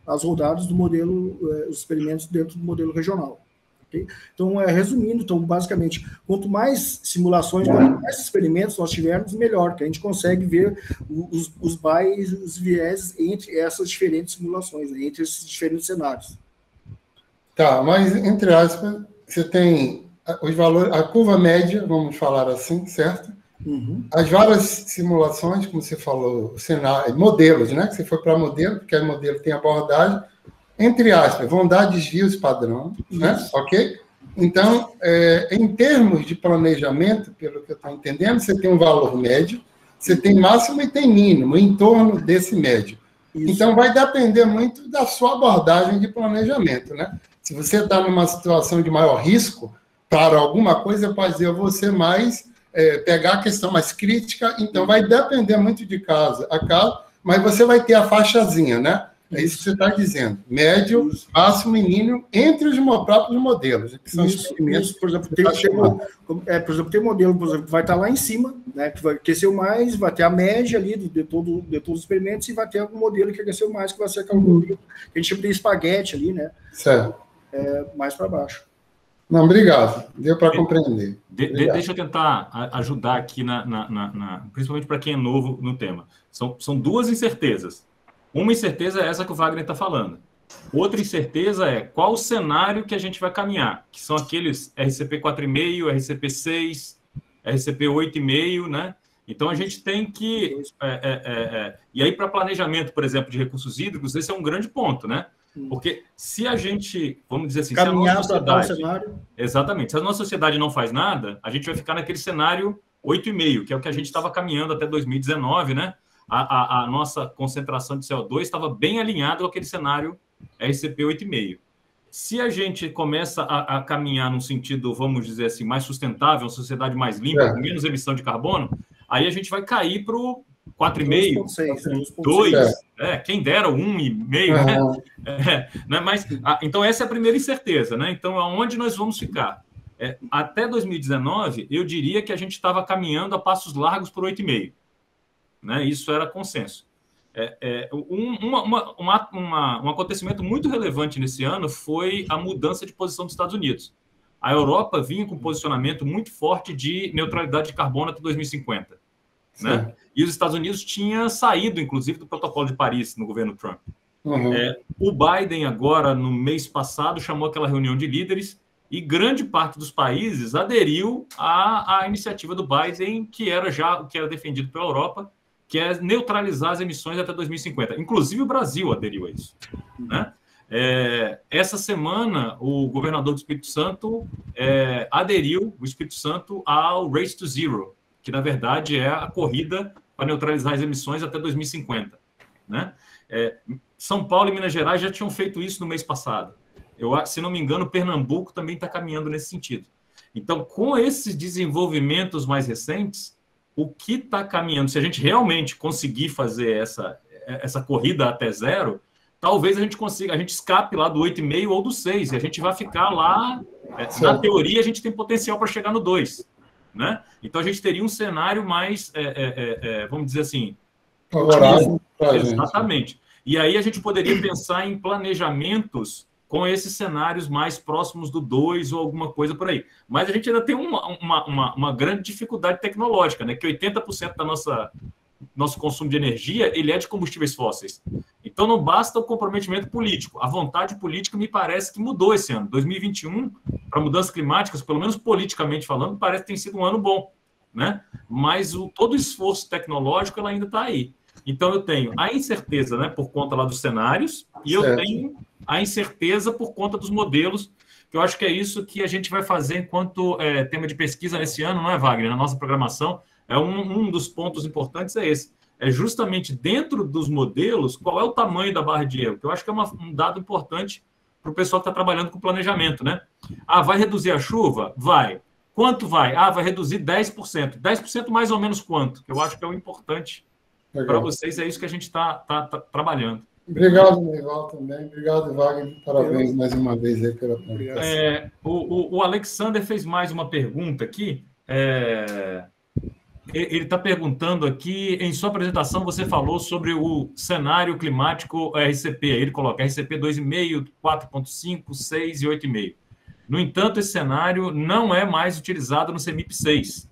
as rodadas do modelo, os experimentos dentro do modelo regional. Okay? Então, resumindo, então, basicamente, quanto mais simulações, quanto mais experimentos nós tivermos, melhor, que a gente consegue ver os bias, os viés entre essas diferentes simulações, né, entre esses diferentes cenários. Tá, mas, entre aspas, você tem os valores, a curva média, vamos falar assim, certo? Uhum. As várias simulações, como você falou, cenário, modelos, né? Que você foi para modelo, porque o modelo tem abordagem, entre aspas, vão dar desvios padrão, né? Ok? Então, em termos de planejamento, pelo que eu estou entendendo, você tem um valor médio, você tem máximo e tem mínimo, em torno desse médio. Isso. Então, vai depender muito da sua abordagem de planejamento, né? Se você está numa situação de maior risco, para alguma coisa, pode dizer, eu vou ser mais... pegar a questão mais crítica, então vai depender muito de caso a caso, mas você vai ter a faixazinha, né? É isso que você está dizendo. Médio, máximo e mínimo entre os próprios modelos. Que são experimentos. Por exemplo, tem modelo, por exemplo, que vai estar lá em cima, né? Que vai aquecer mais, vai ter a média ali de todos os experimentos, e vai ter algum modelo que aqueceu mais, que vai ser aquele modelo que a gente chama de espaguete ali, né? Certo. Mais para baixo. Não, obrigado. Deu para compreender. Deixa eu tentar ajudar aqui, principalmente para quem é novo no tema. São duas incertezas. Uma incerteza é essa que o Wagner está falando. Outra incerteza é qual o cenário que a gente vai caminhar, que são aqueles RCP 4,5, RCP 6, RCP 8,5, né? Então, a gente tem que... E aí, para planejamento, por exemplo, de recursos hídricos, esse é um grande ponto, né? Porque se a gente, vamos dizer assim, caminhar se a nossa sociedade, cenário... Exatamente. Se a nossa sociedade não faz nada, a gente vai ficar naquele cenário 8,5, que é o que a gente estava caminhando até 2019, né? A nossa concentração de CO2 estava bem alinhada com aquele cenário RCP 8,5. Se a gente começa a caminhar num sentido, vamos dizer assim, mais sustentável, uma sociedade mais limpa, com menos emissão de carbono, aí a gente vai cair para o 4,5, 2, quem dera 1,5, né? Mas, então, essa é a primeira incerteza, né? Então, aonde nós vamos ficar? Até 2019, eu diria que a gente estava caminhando a passos largos por 8,5, né? Isso era consenso. Um acontecimento muito relevante nesse ano foi a mudança de posição dos Estados Unidos. A Europa vinha com um posicionamento muito forte de neutralidade de carbono até 2050. Né? E os Estados Unidos tinham saído, inclusive, do Protocolo de Paris no governo Trump. O Biden, agora, no mês passado, chamou aquela reunião de líderes e grande parte dos países aderiu à iniciativa do Biden, que era já o que era defendido pela Europa, que é neutralizar as emissões até 2050. Inclusive, o Brasil aderiu a isso. Né? Essa semana, o governador do Espírito Santo aderiu, o Espírito Santo, ao Race to Zero, que, na verdade, é a corrida para neutralizar as emissões até 2050. Né? São Paulo e Minas Gerais já tinham feito isso no mês passado. Se não me engano, Pernambuco também está caminhando nesse sentido. Então, com esses desenvolvimentos mais recentes, o que está caminhando, se a gente realmente conseguir fazer essa corrida até zero, talvez a gente consiga, a gente escape lá do 8,5 ou do 6, e a gente vai ficar lá, na teoria, a gente tem potencial para chegar no 2. Né? Então, a gente teria um cenário mais, vamos dizer assim... favorável. Exatamente. E aí a gente poderia pensar em planejamentos com esses cenários mais próximos do 2 ou alguma coisa por aí. Mas a gente ainda tem uma grande dificuldade tecnológica, né? Que 80% da nosso consumo de energia ele é de combustíveis fósseis. Então, não basta o comprometimento político. A vontade política me parece que mudou esse ano. 2021, para mudanças climáticas, pelo menos politicamente falando, parece que tem sido um ano bom. Né? Mas todo o esforço tecnológico ela ainda está aí. Então, eu tenho a incerteza, né, por conta lá dos cenários, e eu tenho a incerteza por conta dos modelos, que eu acho que é isso que a gente vai fazer enquanto tema de pesquisa nesse ano, não é, Wagner? Na nossa programação, um dos pontos importantes é esse. É justamente dentro dos modelos, qual é o tamanho da barra de erro, que eu acho que é um dado importante para o pessoal que está trabalhando com planejamento, né? Ah, vai reduzir a chuva? Vai. Quanto vai? Ah, vai reduzir 10%. 10% mais ou menos quanto? Eu acho que é o importante para vocês, é isso que a gente está trabalhando. Obrigado, Neival, também. Obrigado, Wagner. Parabéns mais uma vez aí pela apresentação. O Alexander fez mais uma pergunta aqui. Ele está perguntando aqui, em sua apresentação você falou sobre o cenário climático RCP. Ele coloca RCP 2,5, 4,5, 6 e 8,5. No entanto, esse cenário não é mais utilizado no CEMIP 6.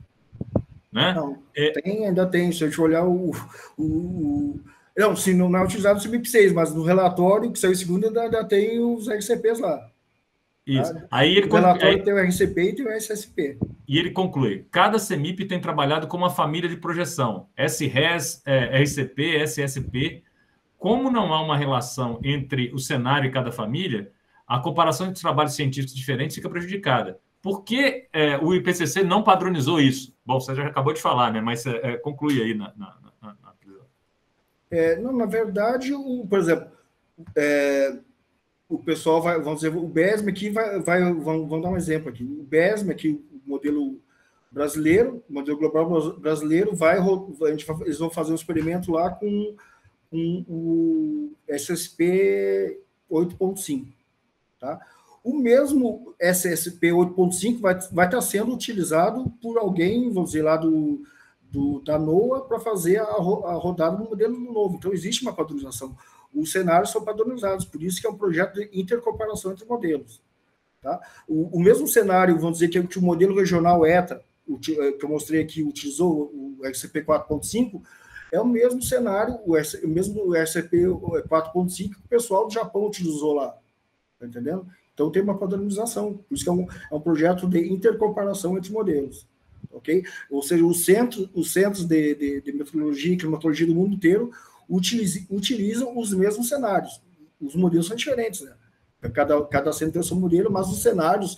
Né? Não, ainda tem. Se a gente olhar Não, sim, não é utilizado no CEMIP 6, mas no relatório que saiu em segunda ainda tem os RCPs lá. Isso. Tá? Aí ele o relatório tem o RCP e tem o SSP. E ele conclui: cada CEMIP tem trabalhado com uma família de projeção, SRES, RCP, SSP. Como não há uma relação entre o cenário e cada família, a comparação entre trabalhos científicos diferentes fica prejudicada. Por que o IPCC não padronizou isso? Bom, você já acabou de falar, né? Mas conclui aí Não, na verdade, por exemplo, o pessoal vai, vamos dizer, o BESM aqui vamos dar um exemplo aqui. O BESM aqui, o modelo brasileiro, o modelo global brasileiro, eles vão fazer um experimento lá com o SSP 8.5, tá? O mesmo SSP 8.5 vai estar sendo utilizado por alguém, vamos dizer, lá da NOAA para fazer a rodada do modelo novo. Então, existe uma padronização. Os cenários são padronizados, por isso que é um projeto de intercomparação entre modelos. Tá? O mesmo cenário, vamos dizer, que o modelo regional ETA, que eu mostrei aqui, utilizou o RCP 4.5, é o mesmo cenário, o mesmo RCP 4.5 que o pessoal do Japão utilizou lá. Tá entendendo? Então, tem uma padronização. Por isso que é um projeto de intercomparação entre modelos. Okay? Ou seja, os centros de meteorologia e climatologia do mundo inteiro utilizam os mesmos cenários. Os modelos são diferentes, né? Cada centro tem o seu modelo, mas os cenários,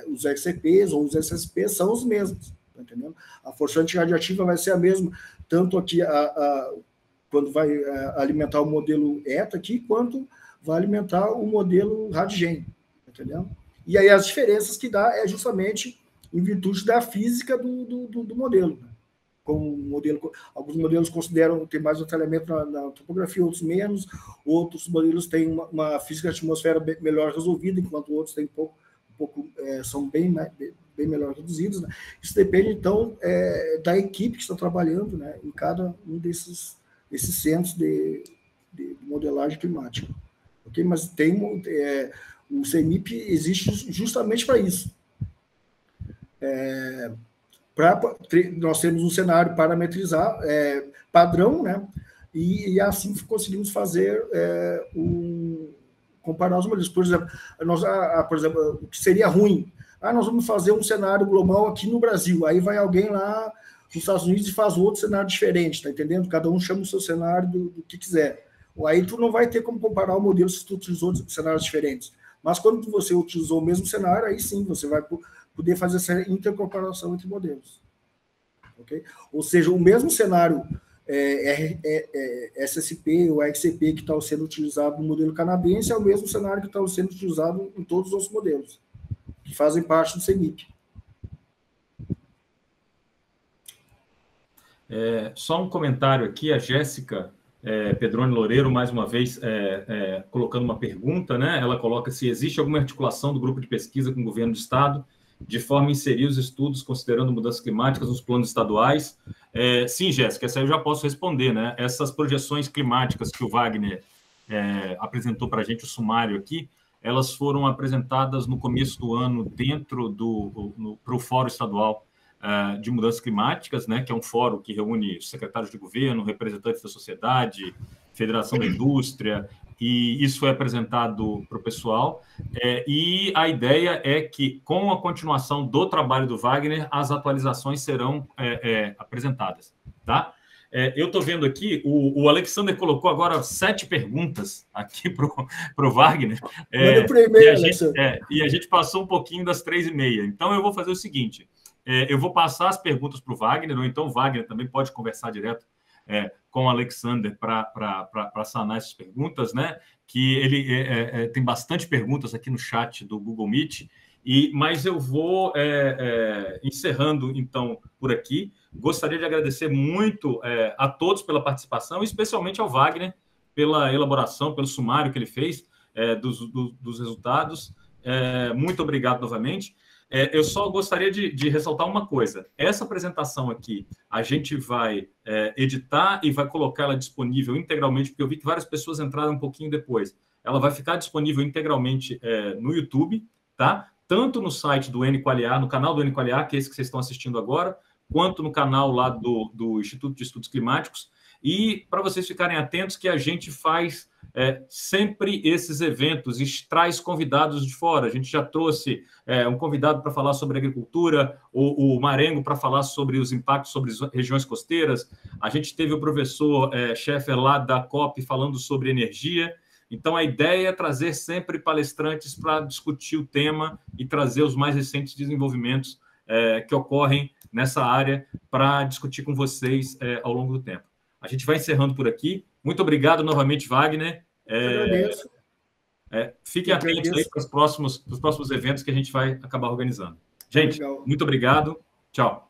os RCPs ou os SSPs são os mesmos. Tá entendendo? A força antirradiativa vai ser a mesma, tanto aqui quando vai alimentar o modelo ETA aqui, quanto vai alimentar o modelo RadGen. Tá entendendo? E aí as diferenças que dá é justamente em virtude da física do modelo. Né? Alguns modelos consideram ter mais detalhamento na topografia, outros menos, outros modelos têm uma física da atmosfera melhor resolvida, enquanto outros têm são bem melhor reduzidos. Né? Isso depende, então, da equipe que está trabalhando, né, em cada um desses centros de modelagem climática. Okay? Mas o CEMIP existe justamente para isso. Nós temos um cenário parametrizar padrão, né? E assim conseguimos fazer comparar os modelos. Por exemplo, o que seria ruim? Nós vamos fazer um cenário global aqui no Brasil. Aí vai alguém lá nos Estados Unidos e faz outro cenário diferente, tá entendendo? Cada um chama o seu cenário do que quiser. Aí tu não vai ter como comparar o modelo se tu utilizou cenários diferentes. Mas quando você utilizou o mesmo cenário, aí sim você vai poder fazer essa intercomparação entre modelos. Okay? Ou seja, o mesmo cenário SSP ou XCP que está sendo utilizado no modelo canadense é o mesmo cenário que está sendo utilizado em todos os outros modelos, que fazem parte do CEMIP. Só um comentário aqui, a Jéssica Pedrone Loureiro, mais uma vez, colocando uma pergunta, né? Ela coloca se existe alguma articulação do grupo de pesquisa com o governo do Estado de forma a inserir os estudos considerando mudanças climáticas nos planos estaduais. Sim, Jéssica, essa aí eu já posso responder, né? Essas projeções climáticas que o Wagner apresentou para a gente, o sumário aqui, elas foram apresentadas no começo do ano dentro para o Fórum Estadual de Mudanças Climáticas, né? Que é um fórum que reúne secretários de governo, representantes da sociedade, Federação da Indústria, e isso foi apresentado para o pessoal, e a ideia é que, com a continuação do trabalho do Wagner, as atualizações serão apresentadas, tá? Eu estou vendo aqui, o Alexander colocou agora 7 perguntas aqui para o Wagner, e a gente passou um pouquinho das 3h30, então eu vou fazer o seguinte, eu vou passar as perguntas para o Wagner, ou então o Wagner também pode conversar direto com o Alexander para sanar essas perguntas, né? Que ele tem bastante perguntas aqui no chat do Google Meet, mas eu vou encerrando, então, por aqui. Gostaria de agradecer muito a todos pela participação, especialmente ao Wagner, pela elaboração, pelo sumário que ele fez dos resultados. Muito obrigado novamente. Eu só gostaria de ressaltar uma coisa. Essa apresentação aqui, a gente vai editar e vai colocar ela disponível integralmente, porque eu vi que várias pessoas entraram um pouquinho depois. Ela vai ficar disponível integralmente no YouTube, tá? Tanto no site do NQLA, no canal do NQLA, que é esse que vocês estão assistindo agora, quanto no canal lá do Instituto de Estudos Climáticos. E para vocês ficarem atentos que a gente faz sempre esses eventos e traz convidados de fora. A gente já trouxe um convidado para falar sobre agricultura, o Marengo para falar sobre os impactos sobre as regiões costeiras. A gente teve o professor Scheffer lá da COP falando sobre energia. Então, a ideia é trazer sempre palestrantes para discutir o tema e trazer os mais recentes desenvolvimentos que ocorrem nessa área para discutir com vocês ao longo do tempo. A gente vai encerrando por aqui. Muito obrigado novamente, Wagner. Eu agradeço. Fiquem atentos aí para os próximos eventos que a gente vai acabar organizando. Gente, Legal. muito obrigado. Tchau.